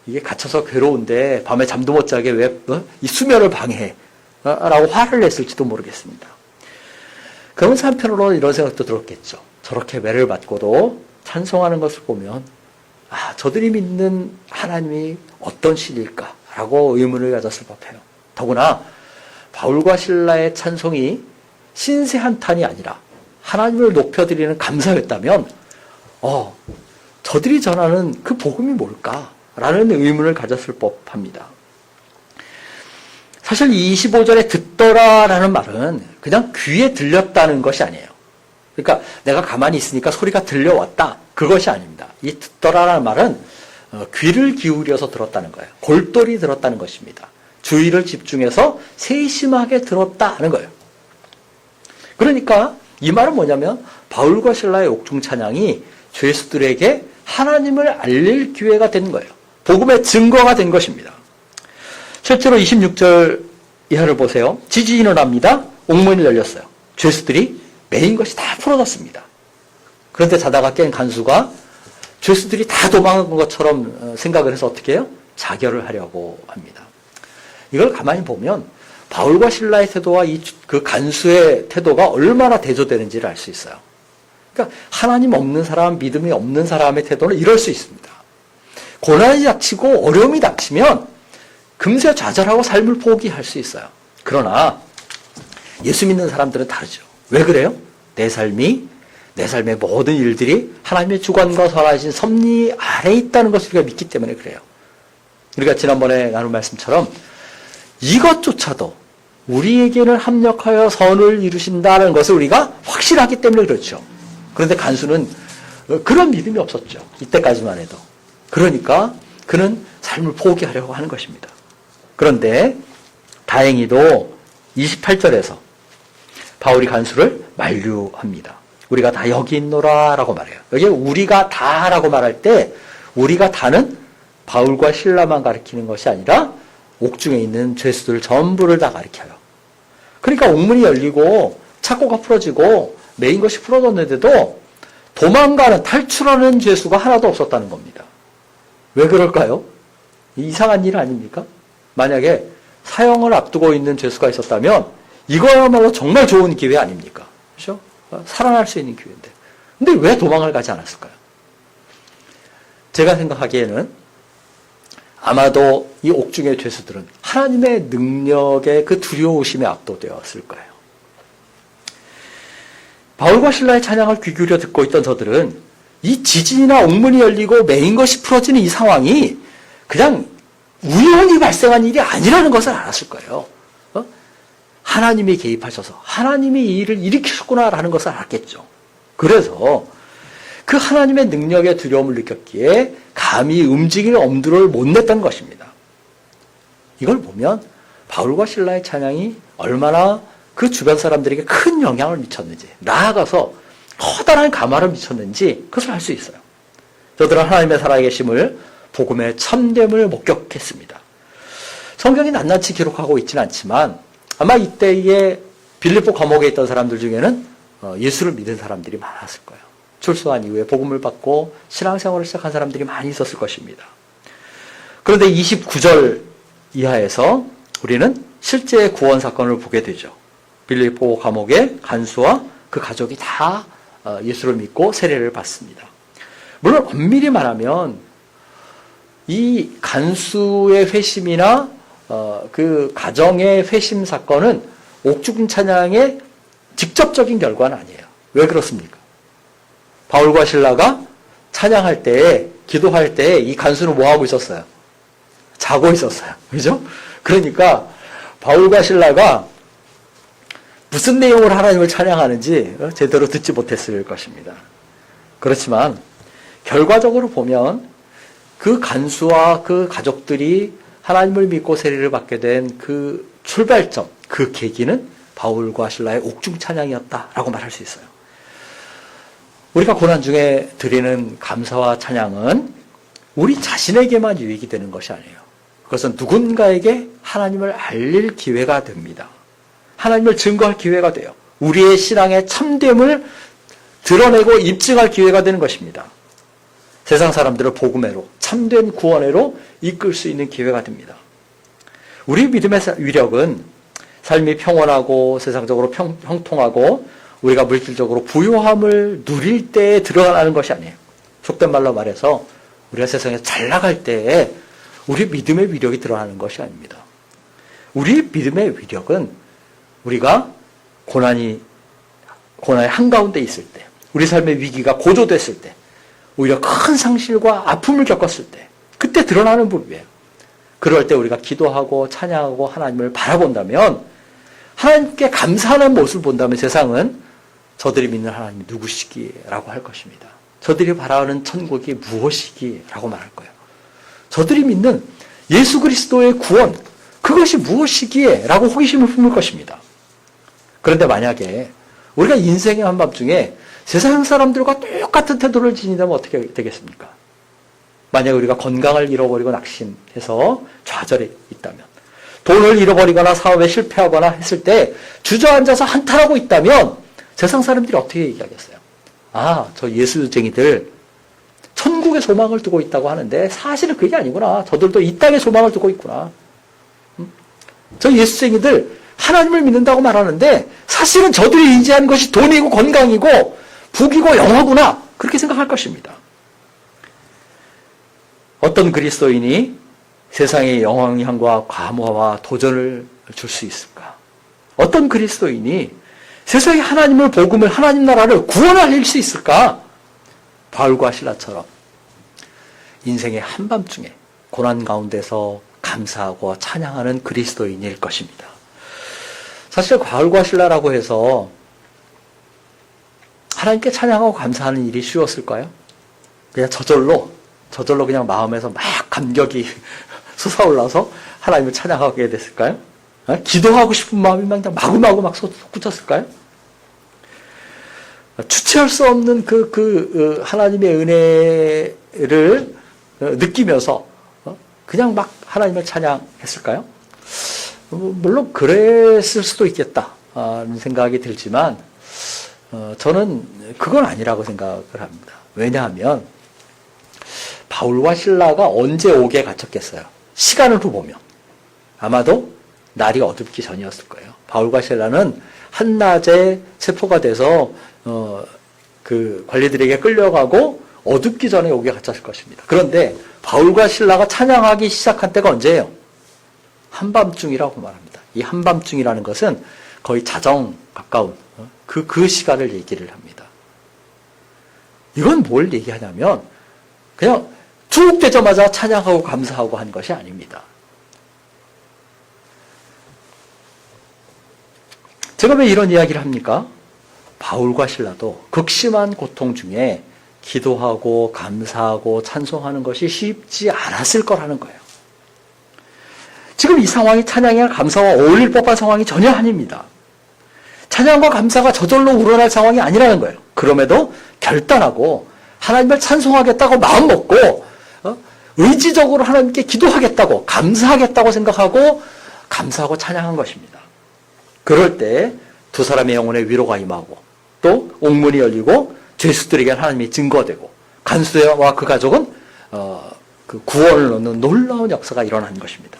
이게 갇혀서 괴로운데 밤에 잠도 못 자게 왜 이 수면을 방해해 라고 화를 냈을지도 모르겠습니다. 그러면서 한편으로 이런 생각도 들었겠죠. 저렇게 매를 맞고도 찬송하는 것을 보면 저들이 믿는 하나님이 어떤 신일까라고 의문을 가졌을 법해요. 더구나 바울과 실라의 찬송이 신세 한탄이 아니라 하나님을 높여드리는 감사였다면 저들이 전하는 그 복음이 뭘까라는 의문을 가졌을 법합니다. 사실 25절에 듣더라라는 말은 그냥 귀에 들렸다는 것이 아니에요. 그러니까 내가 가만히 있으니까 소리가 들려왔다. 그것이 아닙니다. 이 듣더라라는 말은 귀를 기울여서 들었다는 거예요. 골똘히 들었다는 것입니다. 주의를 집중해서 세심하게 들었다 하는 거예요. 그러니까 이 말은 뭐냐면 바울과 실라의 옥중 찬양이 죄수들에게 하나님을 알릴 기회가 된 거예요. 복음의 증거가 된 것입니다. 실제로 26절 이하를 보세요. 지진이 일어납니다. 옥문이 열렸어요. 죄수들이 메인 것이 다 풀어졌습니다. 그런데 자다가 깬 간수가 죄수들이 다 도망한 것처럼 생각을 해서 어떻게 해요? 자결을 하려고 합니다. 이걸 가만히 보면 바울과 실라의 태도와 그 간수의 태도가 얼마나 대조되는지를 알 수 있어요. 그러니까 하나님 없는 사람, 믿음이 없는 사람의 태도는 이럴 수 있습니다. 고난이 닥치고 어려움이 닥치면 금세 좌절하고 삶을 포기할 수 있어요. 그러나 예수 믿는 사람들은 다르죠. 왜 그래요? 내 삶의 모든 일들이 하나님의 주관과 선하신 섭리 아래에 있다는 것을 우리가 믿기 때문에 그래요. 우리가 지난번에 나눈 말씀처럼 이것조차도 우리에게는 합력하여 선을 이루신다는 것을 우리가 확신하기 때문에 그렇죠. 그런데 간수는 그런 믿음이 없었죠. 이때까지만 해도. 그러니까 그는 삶을 포기하려고 하는 것입니다. 그런데 다행히도 28절에서 바울이 간수를 만류합니다. 우리가 다 여기 있노라 라고 말해요. 여기 우리가 다 라고 말할 때 우리가 다는 바울과 실라만 가리키는 것이 아니라 옥중에 있는 죄수들 전부를 다 가리켜요. 그러니까 옥문이 열리고 착고가 풀어지고 메인 것이 풀어졌는데도 도망가는 탈출하는 죄수가 하나도 없었다는 겁니다. 왜 그럴까요? 이상한 일 아닙니까? 만약에 사형을 앞두고 있는 죄수가 있었다면 이거야말로 정말 좋은 기회 아닙니까? 그렇죠? 살아날 수 있는 기회인데. 근데 왜 도망을 가지 않았을까요? 제가 생각하기에는 아마도 이 옥중의 죄수들은 하나님의 능력의 그 두려우심에 압도되었을 거예요. 바울과 실라의 찬양을 귀 기울여 듣고 있던 저들은 이 지진이나 옥문이 열리고 메인 것이 풀어지는 이 상황이 그냥 우연히 발생한 일이 아니라는 것을 알았을 거예요. 하나님이 개입하셔서 하나님이 이 일을 일으키셨구나라는 것을 알았겠죠. 그래서 그 하나님의 능력의 두려움을 느꼈기에 감히 움직이는 엄두를 못 냈던 것입니다. 이걸 보면 바울과 실라의 찬양이 얼마나 그 주변 사람들에게 큰 영향을 미쳤는지, 나아가서 커다란 감화를 미쳤는지 그것을 알 수 있어요. 저들은 하나님의 살아계심을, 복음의 참됨을 목격했습니다. 성경이 낱낱이 기록하고 있지는 않지만 아마 이때에 빌립보 감옥에 있던 사람들 중에는 예수를 믿은 사람들이 많았을 거예요. 출소한 이후에 복음을 받고 신앙생활을 시작한 사람들이 많이 있었을 것입니다. 그런데 29절 이하에서 우리는 실제 구원 사건을 보게 되죠. 빌립보 감옥의 간수와 그 가족이 다 예수를 믿고 세례를 받습니다. 물론 엄밀히 말하면 이 간수의 회심이나 그 가정의 회심 사건은 옥중 찬양의 직접적인 결과는 아니에요. 왜 그렇습니까? 바울과 실라가 찬양할 때, 기도할 때 이 간수는 뭐 하고 있었어요? 자고 있었어요. 그죠? 그러니까 바울과 실라가 무슨 내용으로 하나님을 찬양하는지 제대로 듣지 못했을 것입니다. 그렇지만 결과적으로 보면 그 간수와 그 가족들이 하나님을 믿고 세례를 받게 된 그 출발점, 그 계기는 바울과 실라의 옥중 찬양이었다라고 말할 수 있어요. 우리가 고난 중에 드리는 감사와 찬양은 우리 자신에게만 유익이 되는 것이 아니에요. 그것은 누군가에게 하나님을 알릴 기회가 됩니다. 하나님을 증거할 기회가 돼요. 우리의 신앙의 참됨을 드러내고 입증할 기회가 되는 것입니다. 세상 사람들을 복음회로, 참된 구원회로 이끌 수 있는 기회가 됩니다. 우리 믿음의 위력은 삶이 평온하고 세상적으로 형통하고 우리가 물질적으로 부요함을 누릴 때에 드러나는 것이 아니에요. 속된 말로 말해서 우리가 세상에 잘 나갈 때에 우리 믿음의 위력이 드러나는 것이 아닙니다. 우리 믿음의 위력은 우리가 고난의 한가운데 있을 때, 우리 삶의 위기가 고조됐을 때, 오히려 큰 상실과 아픔을 겪었을 때, 그때 드러나는 부분이에요. 그럴 때 우리가 기도하고 찬양하고 하나님을 바라본다면, 하나님께 감사하는 모습을 본다면 세상은 저들이 믿는 하나님이 누구시기라고 할 것입니다. 저들이 바라는 천국이 무엇이기라고 말할 거예요. 저들이 믿는 예수 그리스도의 구원, 그것이 무엇이기에 라고 호기심을 품을 것입니다. 그런데 만약에 우리가 인생의 한밤중에 세상 사람들과 똑같은 태도를 지니다면 어떻게 되겠습니까? 만약에 우리가 건강을 잃어버리고 낙심해서 좌절해 있다면, 돈을 잃어버리거나 사업에 실패하거나 했을 때 주저앉아서 한탄하고 있다면 세상 사람들이 어떻게 얘기하겠어요? 아, 저 예수쟁이들 천국의 소망을 두고 있다고 하는데 사실은 그게 아니구나. 저들도 이 땅의 소망을 두고 있구나. 저 예수쟁이들 하나님을 믿는다고 말하는데 사실은 저들이 의지하는 것이 돈이고 건강이고 부귀고 영화구나. 그렇게 생각할 것입니다. 어떤 그리스도인이 세상의 영향과 과모와 도전을 줄 수 있을까? 어떤 그리스도인이 세상에 하나님을 복음을 하나님 나라를 구원할 수 있을까? 바울과 실라처럼 인생의 한밤중에 고난 가운데서 감사하고 찬양하는 그리스도인일 것입니다. 사실 바울과 실라라고 해서 하나님께 찬양하고 감사하는 일이 쉬웠을까요? 그냥 저절로 그냥 마음에서 막 감격이 솟아올라서 하나님을 찬양하게 됐을까요? 기도하고 싶은 마음이 그냥 마구마구 막 솟구쳤을까요? 주체할 수 없는 하나님의 은혜를 느끼면서 그냥 막 하나님을 찬양했을까요? 물론 그랬을 수도 있겠다는 생각이 들지만 저는 그건 아니라고 생각을 합니다. 왜냐하면 바울과 실라가 언제 옥에 갇혔겠어요? 시간으로 보면 아마도 날이 어둡기 전이었을 거예요. 바울과 실라는 한낮에 체포가 돼서 그 관리들에게 끌려가고 어둡기 전에 옥에 갇혔을 것입니다. 그런데 바울과 실라가 찬양하기 시작한 때가 언제예요? 한밤중이라고 말합니다. 이 한밤중이라는 것은 거의 자정 가까운 그 시간을 얘기를 합니다. 이건 뭘 얘기하냐면 그냥 투옥되자마자 찬양하고 감사하고 한 것이 아닙니다. 제가 왜 이런 이야기를 합니까? 바울과 실라도 극심한 고통 중에 기도하고 감사하고 찬송하는 것이 쉽지 않았을 거라는 거예요. 지금 이 상황이 찬양이나 감사와 어울릴 법한 상황이 전혀 아닙니다. 찬양과 감사가 저절로 우러날 상황이 아니라는 거예요. 그럼에도 결단하고 하나님을 찬송하겠다고 마음먹고 의지적으로 하나님께 기도하겠다고 감사하겠다고 생각하고 감사하고 찬양한 것입니다. 그럴 때 두 사람의 영혼에 위로가 임하고 또 옥문이 열리고 죄수들에게 하나님이 증거되고 간수와 그 가족은 그 구원을 얻는 놀라운 역사가 일어난 것입니다.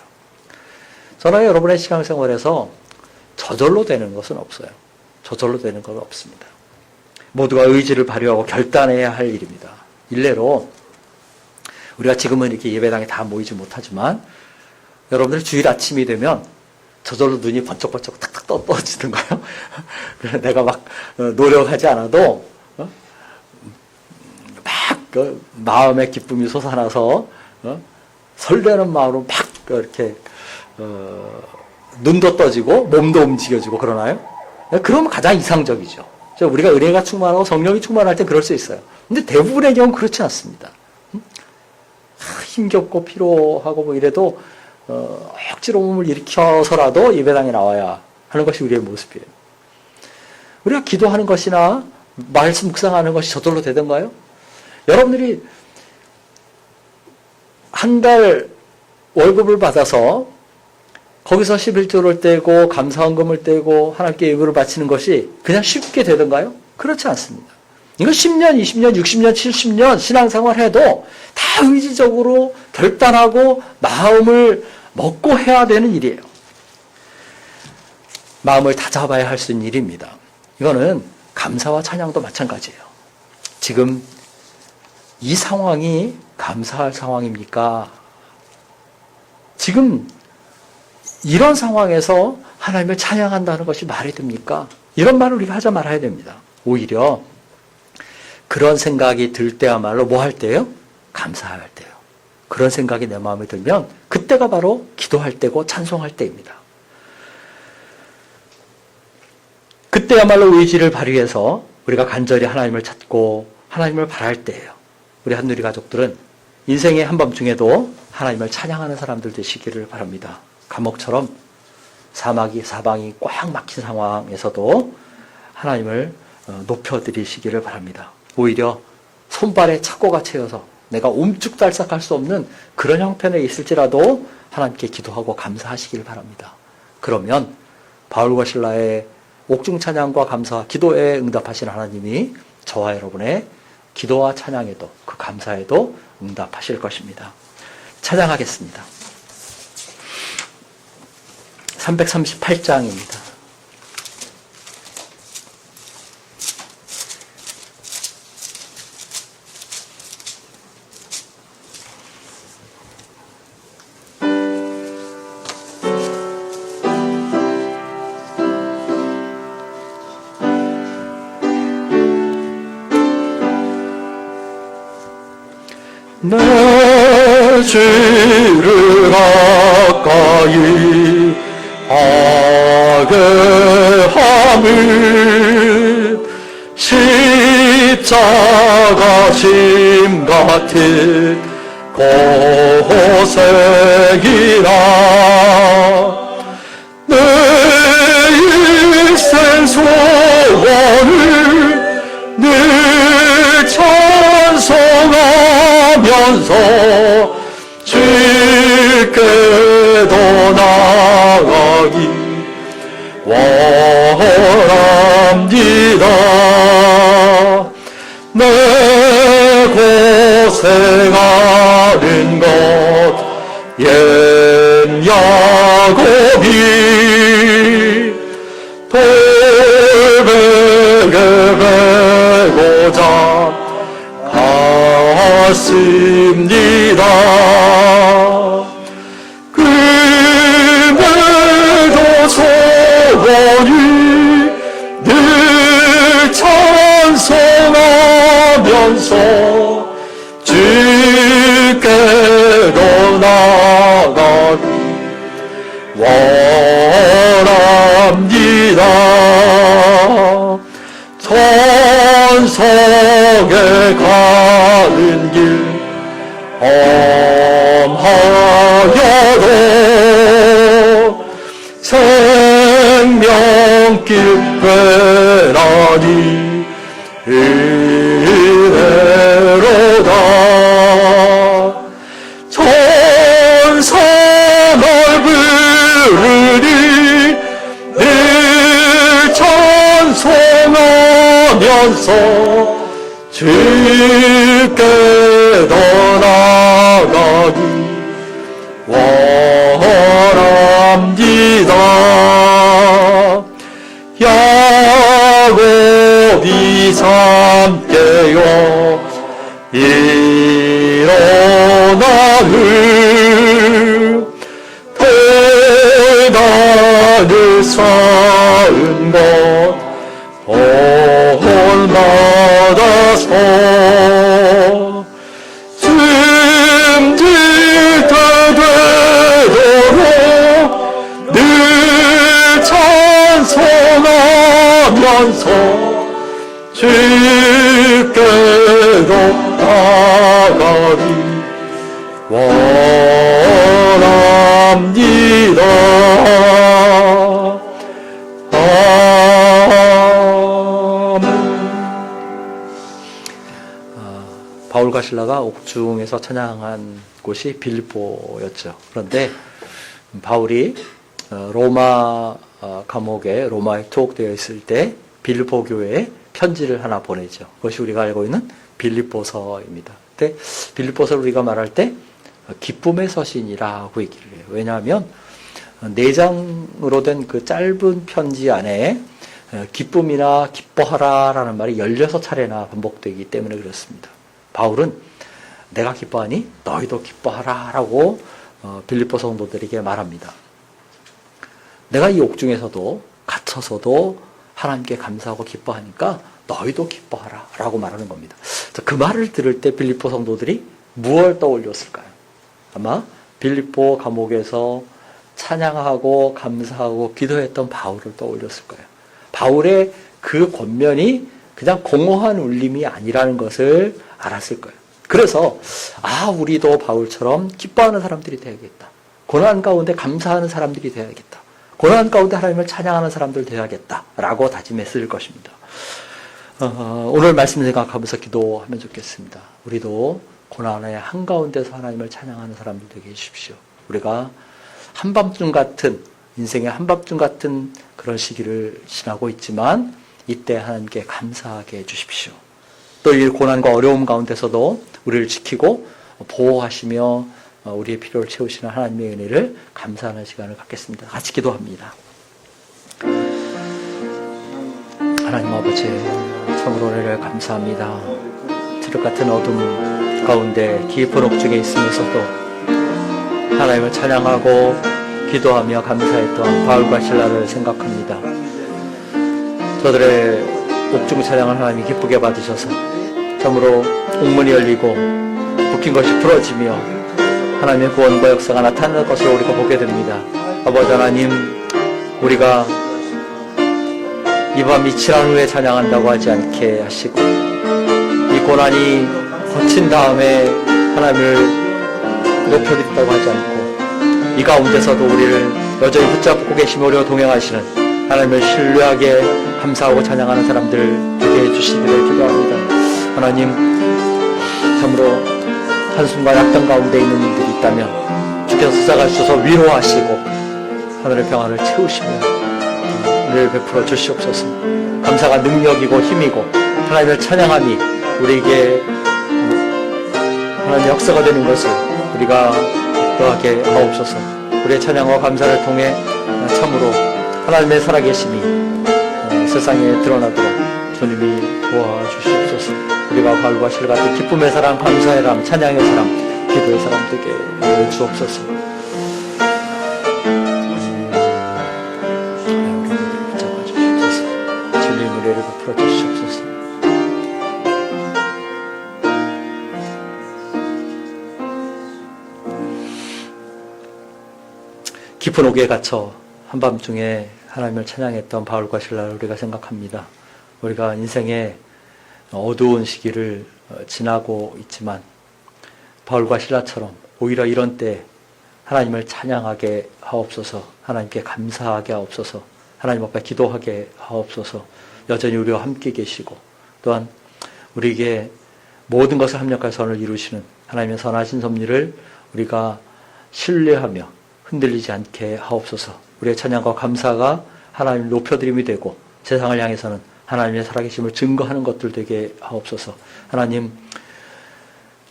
저는 여러분의 신앙생활에서 저절로 되는 것은 없어요. 저절로 되는 건 없습니다. 모두가 의지를 발휘하고 결단해야 할 일입니다. 일례로 우리가 지금은 이렇게 예배당에 다 모이지 못하지만 여러분들 주일 아침이 되면 저절로 눈이 번쩍번쩍 탁탁 떠지던가요? 그래서 내가 막 노력하지 않아도 막 마음의 기쁨이 솟아나서 설레는 마음으로 막 이렇게 눈도 떠지고 몸도 움직여지고 그러나요? 그러면 가장 이상적이죠. 우리가 은혜가 충만하고 성령이 충만할 때 그럴 수 있어요. 근데 대부분의 경우는 그렇지 않습니다. 힘겹고 피로하고 뭐 이래도 억지로 몸을 일으켜서라도 예배당에 나와야 하는 것이 우리의 모습이에요. 우리가 기도하는 것이나 말씀 묵상하는 것이 저절로 되던가요? 여러분들이 한 달 월급을 받아서 거기서 11조를 떼고 감사헌금을 떼고 하나님께 예물을 바치는 것이 그냥 쉽게 되던가요? 그렇지 않습니다. 이거 10년, 20년, 60년, 70년 신앙생활 해도 다 의지적으로 결단하고 마음을 먹고 해야 되는 일이에요. 마음을 다잡아야 할 수 있는 일입니다. 이거는 감사와 찬양도 마찬가지예요. 지금 이 상황이 감사할 상황입니까? 지금 이런 상황에서 하나님을 찬양한다는 것이 말이 됩니까? 이런 말을 우리가 하지 말아야 됩니다. 오히려 그런 생각이 들 때야말로 뭐 할 때요? 감사할 때요. 그런 생각이 내 마음에 들면 그때가 바로 기도할 때고 찬송할 때입니다. 그때야말로 의지를 발휘해서 우리가 간절히 하나님을 찾고 하나님을 바랄 때예요. 우리 한누리 가족들은 인생의 한밤중에도 하나님을 찬양하는 사람들 되시기를 바랍니다. 감옥처럼 사방이 꽉 막힌 상황에서도 하나님을 높여드리시기를 바랍니다. 오히려 손발에 착고가 채여서 내가 움쭉달싹할 수 없는 그런 형편에 있을지라도 하나님께 기도하고 감사하시길 바랍니다. 그러면 바울과 신라의 옥중 찬양과 감사, 기도에 응답하시는 하나님이 저와 여러분의 기도와 찬양에도 그 감사에도 응답하실 것입니다. 찬양하겠습니다. 338장입니다. 내 죄를 가까이 하게 함을 십자가 심 같은 고생이라 내 일생 소원을 늘 찬송하면서 주께도 나아가기 원합니다. 내 고생하는 것 옛 야곱이 돌베개 베고자 갔습니다. 그날도 소원이 늘 찬송하면서 주께로 나가기 원합니다. 천석에 가는 길 험하여도 생명길 괴라니 이래로다. 천사 널 부르니 늘 찬송하면서 주께로 나가기 원합니다. 야곱이 삼게요 일어나를 대단을 쌓은 것 본받아서 숨질 때 되도록 늘 찬송하면서 주께로 나가기 원합니다. 바울과 신라가 옥중에서 찬양한 곳이 빌립보였죠. 그런데 바울이 로마 감옥에 로마에 투옥되어 있을 때 빌립보 교회에 편지를 하나 보내죠. 그것이 우리가 알고 있는 빌립보서입니다. 근데 빌립보서를 우리가 말할 때 기쁨의 서신이라고 얘기를 해요. 왜냐하면 4장으로 된 그 짧은 편지 안에 기쁨이나 기뻐하라라는 말이 16차례나 반복되기 때문에 그렇습니다. 바울은 내가 기뻐하니 너희도 기뻐하라라고 빌립보 성도들에게 말합니다. 내가 이 옥중에서도 갇혀서도 하나님께 감사하고 기뻐하니까 너희도 기뻐하라라고 말하는 겁니다. 그 말을 들을 때 빌립보 성도들이 무엇을 떠올렸을까요? 아마 빌립보 감옥에서 찬양하고 감사하고 기도했던 바울을 떠올렸을 거예요. 바울의 그 권면이 그냥 공허한 울림이 아니라는 것을 알았을 거예요. 그래서 우리도 바울처럼 기뻐하는 사람들이 되어야겠다. 고난 가운데 감사하는 사람들이 되어야겠다. 고난 가운데 하나님을 찬양하는 사람들 되어야겠다라고 다짐했을 것입니다. 오늘 말씀 생각하면서 기도하면 좋겠습니다. 우리도 고난의 한가운데서 하나님을 찬양하는 사람들 되게 해주십시오. 우리가 한밤중 같은, 인생의 한밤중 같은 그런 시기를 지나고 있지만 이때 하나님께 감사하게 해주십시오. 또 이 고난과 어려움 가운데서도 우리를 지키고 보호하시며 우리의 필요를 채우시는 하나님의 은혜를 감사하는 시간을 갖겠습니다. 같이 기도합니다. 하나님 아버지, 참으로 은혜를 감사합니다. 칠흑 같은 어둠 가운데 깊은 옥중에 있으면서도 하나님을 찬양하고 기도하며 감사했던 바울과 실라를 생각합니다. 저들의 옥중 찬양을 하나님이 기쁘게 받으셔서 참으로 옥문이 열리고 묶인 것이 풀어지며 하나님의 구원과 역사가 나타나는 것을 우리가 보게 됩니다. 아버지 하나님, 우리가 이 밤이 지난 후에 찬양한다고 하지 않게 하시고 이 고난이 거친 다음에 하나님을 높여드린다고 하지 않고 이 가운데서도 우리를 여전히 붙잡고 계시며 우리와 동행하시는 하나님을 신뢰하게 감사하고 찬양하는 사람들 되게 해주시기를 기도합니다. 하나님, 참으로 한순간 약단 가운데 있는 일들이 있다면 주께서 찾아가셔서 위로하시고 하늘의 평안을 채우시며 은혜를 베풀어 주시옵소서. 감사가 능력이고 힘이고 하나님을 찬양함이 우리에게 하나님의 역사가 되는 것을 우리가 기도하게 하옵소서. 우리의 찬양과 감사를 통해 참으로 하나님의 살아계심이 세상에 드러나도록 주님이 도와주시옵소서. 우리가 바울과 실라 같은 기쁨의 사람, 감사의 사람, 찬양의 사람, 기도의 사람 되게 주옵소서. 붙잡아주시옵소서. 주님의 은혜를 베풀어 주시옵소서. 깊은 옥에 갇혀 한밤중에 하나님을 찬양했던 바울과 실라를 우리가 생각합니다. 우리가 인생의 어두운 시기를 지나고 있지만 바울과 실라처럼 오히려 이런 때 하나님을 찬양하게 하옵소서, 하나님께 감사하게 하옵소서, 하나님 앞에 기도하게 하옵소서. 여전히 우리와 함께 계시고 또한 우리에게 모든 것을 합력할 선을 이루시는 하나님의 선하신 섭리를 우리가 신뢰하며 흔들리지 않게 하옵소서. 우리의 찬양과 감사가 하나님을 높여드림이 되고 세상을 향해서는 하나님의 살아계심을 증거하는 것들 되게 하옵소서. 하나님,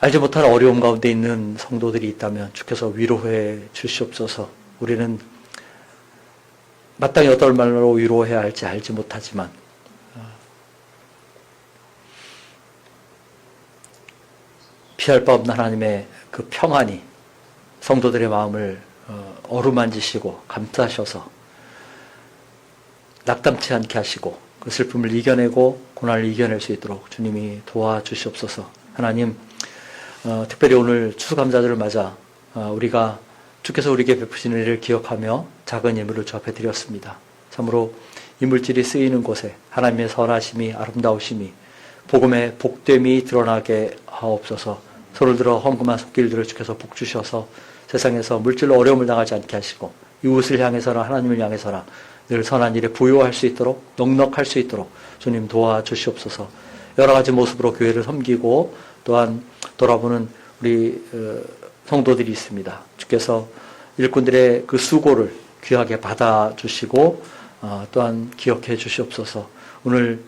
알지 못한 어려움 가운데 있는 성도들이 있다면 주께서 위로해 주시옵소서. 우리는 마땅히 어떤 말로 위로해야 할지 알지 못하지만 피할 바 없는 하나님의 그 평안이 성도들의 마음을 어루만지시고 감싸셔서 낙담치 않게 하시고 그 슬픔을 이겨내고 고난을 이겨낼 수 있도록 주님이 도와주시옵소서. 하나님, 특별히 오늘 추수감사절을 맞아 우리가 주께서 우리에게 베푸신 은혜를 기억하며 작은 예물을 주 앞에 드렸습니다. 참으로 이 물질이 쓰이는 곳에 하나님의 선하심이, 아름다우심이, 복음의 복됨이 드러나게 하옵소서. 손을 들어 헌금한 손길들을 주께서 복 주셔서 세상에서 물질로 어려움을 당하지 않게 하시고 이웃을 향해서나 하나님을 향해서나 늘 선한 일에 부요할 수 있도록, 넉넉할 수 있도록 주님 도와주시옵소서. 여러 가지 모습으로 교회를 섬기고 또한 돌아보는 우리 성도들이 있습니다. 주께서 일꾼들의 그 수고를 귀하게 받아주시고 또한 기억해 주시옵소서. 오늘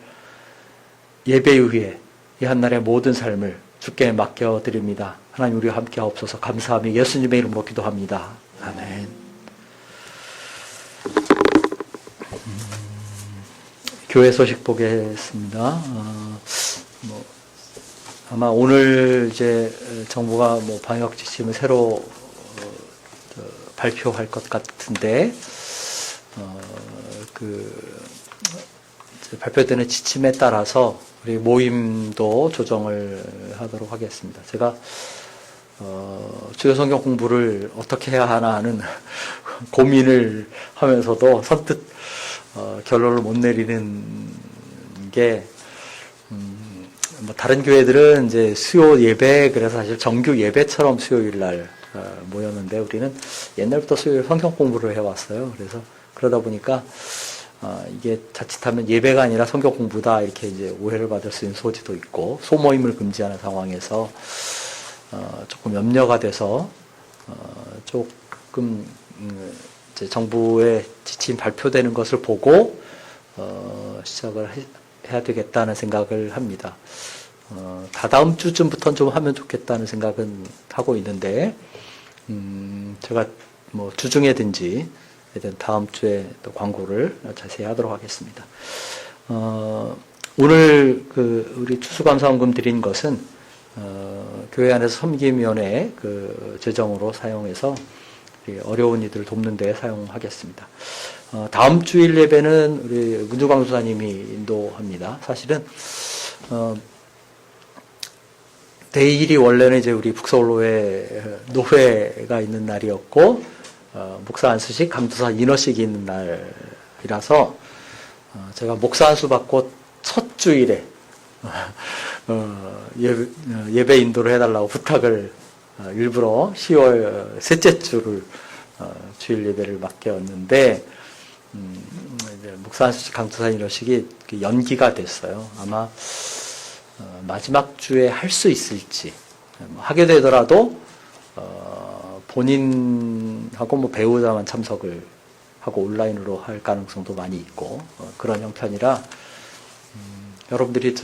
예배 이후에 이 한날의 모든 삶을 주께 맡겨드립니다. 하나님, 우리와 함께 하옵소서. 감사하며 예수님의 이름으로 기도합니다. 아멘. 교회 소식 보겠습니다. 아마 오늘 이제 정부가 방역 지침을 새로 발표할 것 같은데, 발표되는 지침에 따라서 우리 모임도 조정을 하도록 하겠습니다. 제가 주요 성경 공부를 어떻게 해야 하나 하는 고민을 하면서도 선뜻 결론을 못 내리는 게, 다른 교회들은 이제 수요 예배, 그래서 사실 정규 예배처럼 수요일 날 모였는데 우리는 옛날부터 수요일 성경 공부를 해왔어요. 그래서 그러다 보니까 이게 자칫하면 예배가 아니라 성경 공부다 이렇게 이제 오해를 받을 수 있는 소지도 있고, 소모임을 금지하는 상황에서 조금 염려가 돼서 지금 이제 정부의 지침 발표되는 것을 보고 시작을 해야 되겠다는 생각을 합니다. 다다음 주쯤부터는 좀 하면 좋겠다는 생각은 하고 있는데, 제가 뭐 주중에든지 다음 주에 또 광고를 자세히 하도록 하겠습니다. 오늘 우리 추수감사원금 드린 것은 교회 안에서 섬김위원회 재정으로 사용해서 어려운 이들을 돕는 데 사용하겠습니다. 다음 주일 예배는 우리 문주광 수사님이 인도합니다. 사실은 내일이 원래는 이제 우리 북서울로회 노회가 있는 날이었고, 목사 안수식, 감도사 인허식이 있는 날이라서 제가 목사 안수 받고 첫 주일에 예배 인도를 해달라고 부탁을 일부러 10월 셋째 주를 주일 예배를 맡겼는데, 이제 목사 안수식, 감도사 인허식이 연기가 됐어요. 아마 마지막 주에 할 수 있을지, 하게 되더라도 본인하고 뭐 배우자만 참석을 하고 온라인으로 할 가능성도 많이 있고, 그런 형편이라 여러분들이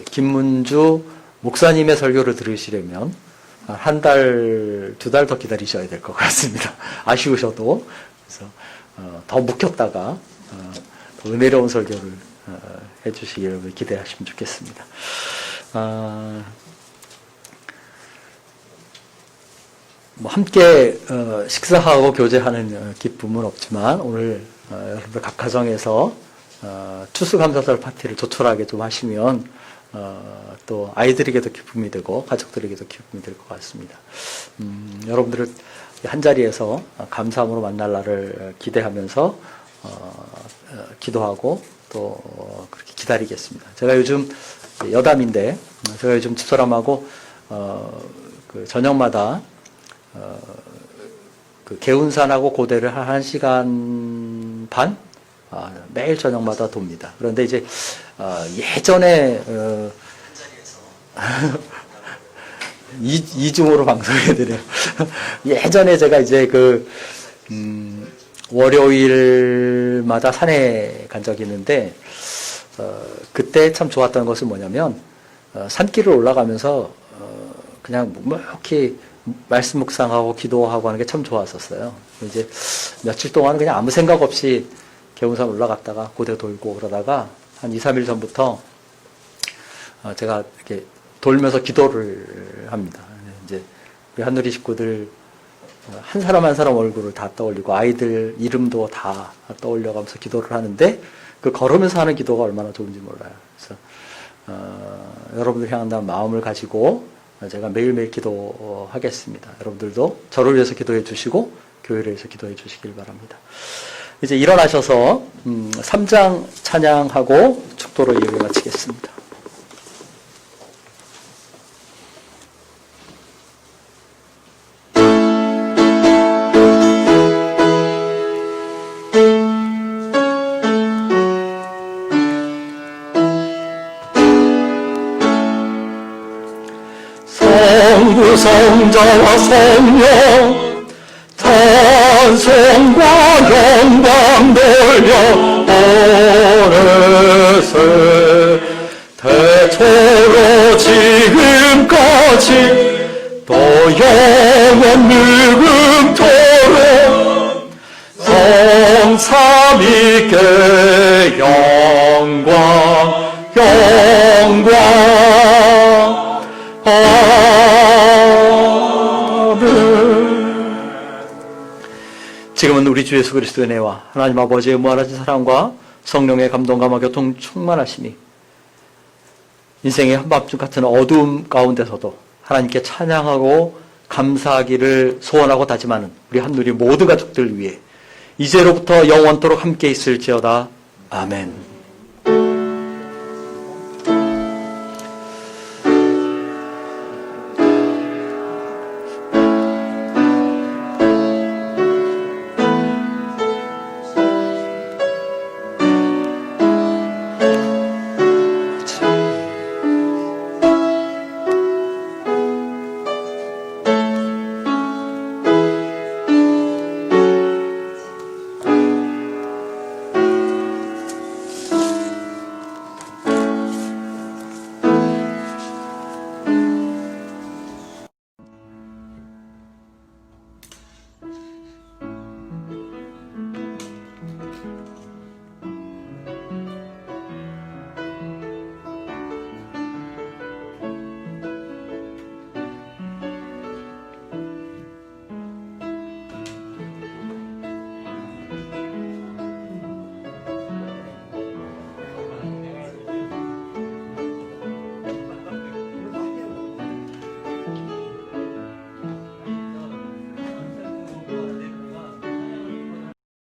김문주 목사님의 설교를 들으시려면 한 달, 2달 더 기다리셔야 될 것 같습니다. 아쉬우셔도. 그래서 더 묵혔다가 더 은혜로운 설교를 해주시기를 기대하시면 좋겠습니다. 뭐 함께 식사하고 교제하는 기쁨은 없지만, 오늘 여러분들 각 가정에서 추수감사절 파티를 조촐하게 좀 하시면 또 아이들에게도 기쁨이 되고 가족들에게도 기쁨이 될 것 같습니다. 여러분들을 한자리에서 감사함으로 만날 날을 기대하면서 기도하고 또 그렇게 기다리겠습니다. 제가 요즘 여담인데, 제가 요즘 집사람하고 저녁마다 개운산하고 고대를 한 1시간 반 매일 저녁마다 돕니다. 그런데 이제 예전에 이중으로 방송해드려요. 예전에 제가 이제 월요일마다 산에 간 적이 있는데, 그때 참 좋았던 것은 뭐냐면, 산길을 올라가면서 그냥 묵묵히 말씀 묵상하고 기도하고 하는 게 참 좋았었어요. 이제 며칠 동안 그냥 아무 생각 없이 개운산 올라갔다가 고대 돌고 그러다가 한 2, 3일 전부터 제가 이렇게 돌면서 기도를 합니다. 이제 우리 한누리 식구들 한 사람 한 사람 얼굴을 다 떠올리고 아이들 이름도 다 떠올려가면서 기도를 하는데, 그 걸으면서 하는 기도가 얼마나 좋은지 몰라요. 그래서 여러분들 향한다는 마음을 가지고 제가 매일매일 기도하겠습니다. 여러분들도 저를 위해서 기도해 주시고 교회를 위해서 기도해 주시길 바랍니다. 이제 일어나셔서 3장 찬양하고 축도로 예배 마치겠습니다. 성부 성자와 성령 찬송과 영광 돌려 오르세 태초로 지금까지 또 영원 늙음토록 성삼위께 영광 지금은 우리 주 예수 그리스도의 은혜와 하나님 아버지의 무한하신 사랑과 성령의 감동감화 교통 충만하심이 인생의 한밤중 같은 어두움 가운데서도 하나님께 찬양하고 감사하기를 소원하고 다짐하는 우리 한누리 모든 가족들 위해 이제로부터 영원토록 함께 있을지어다. 아멘.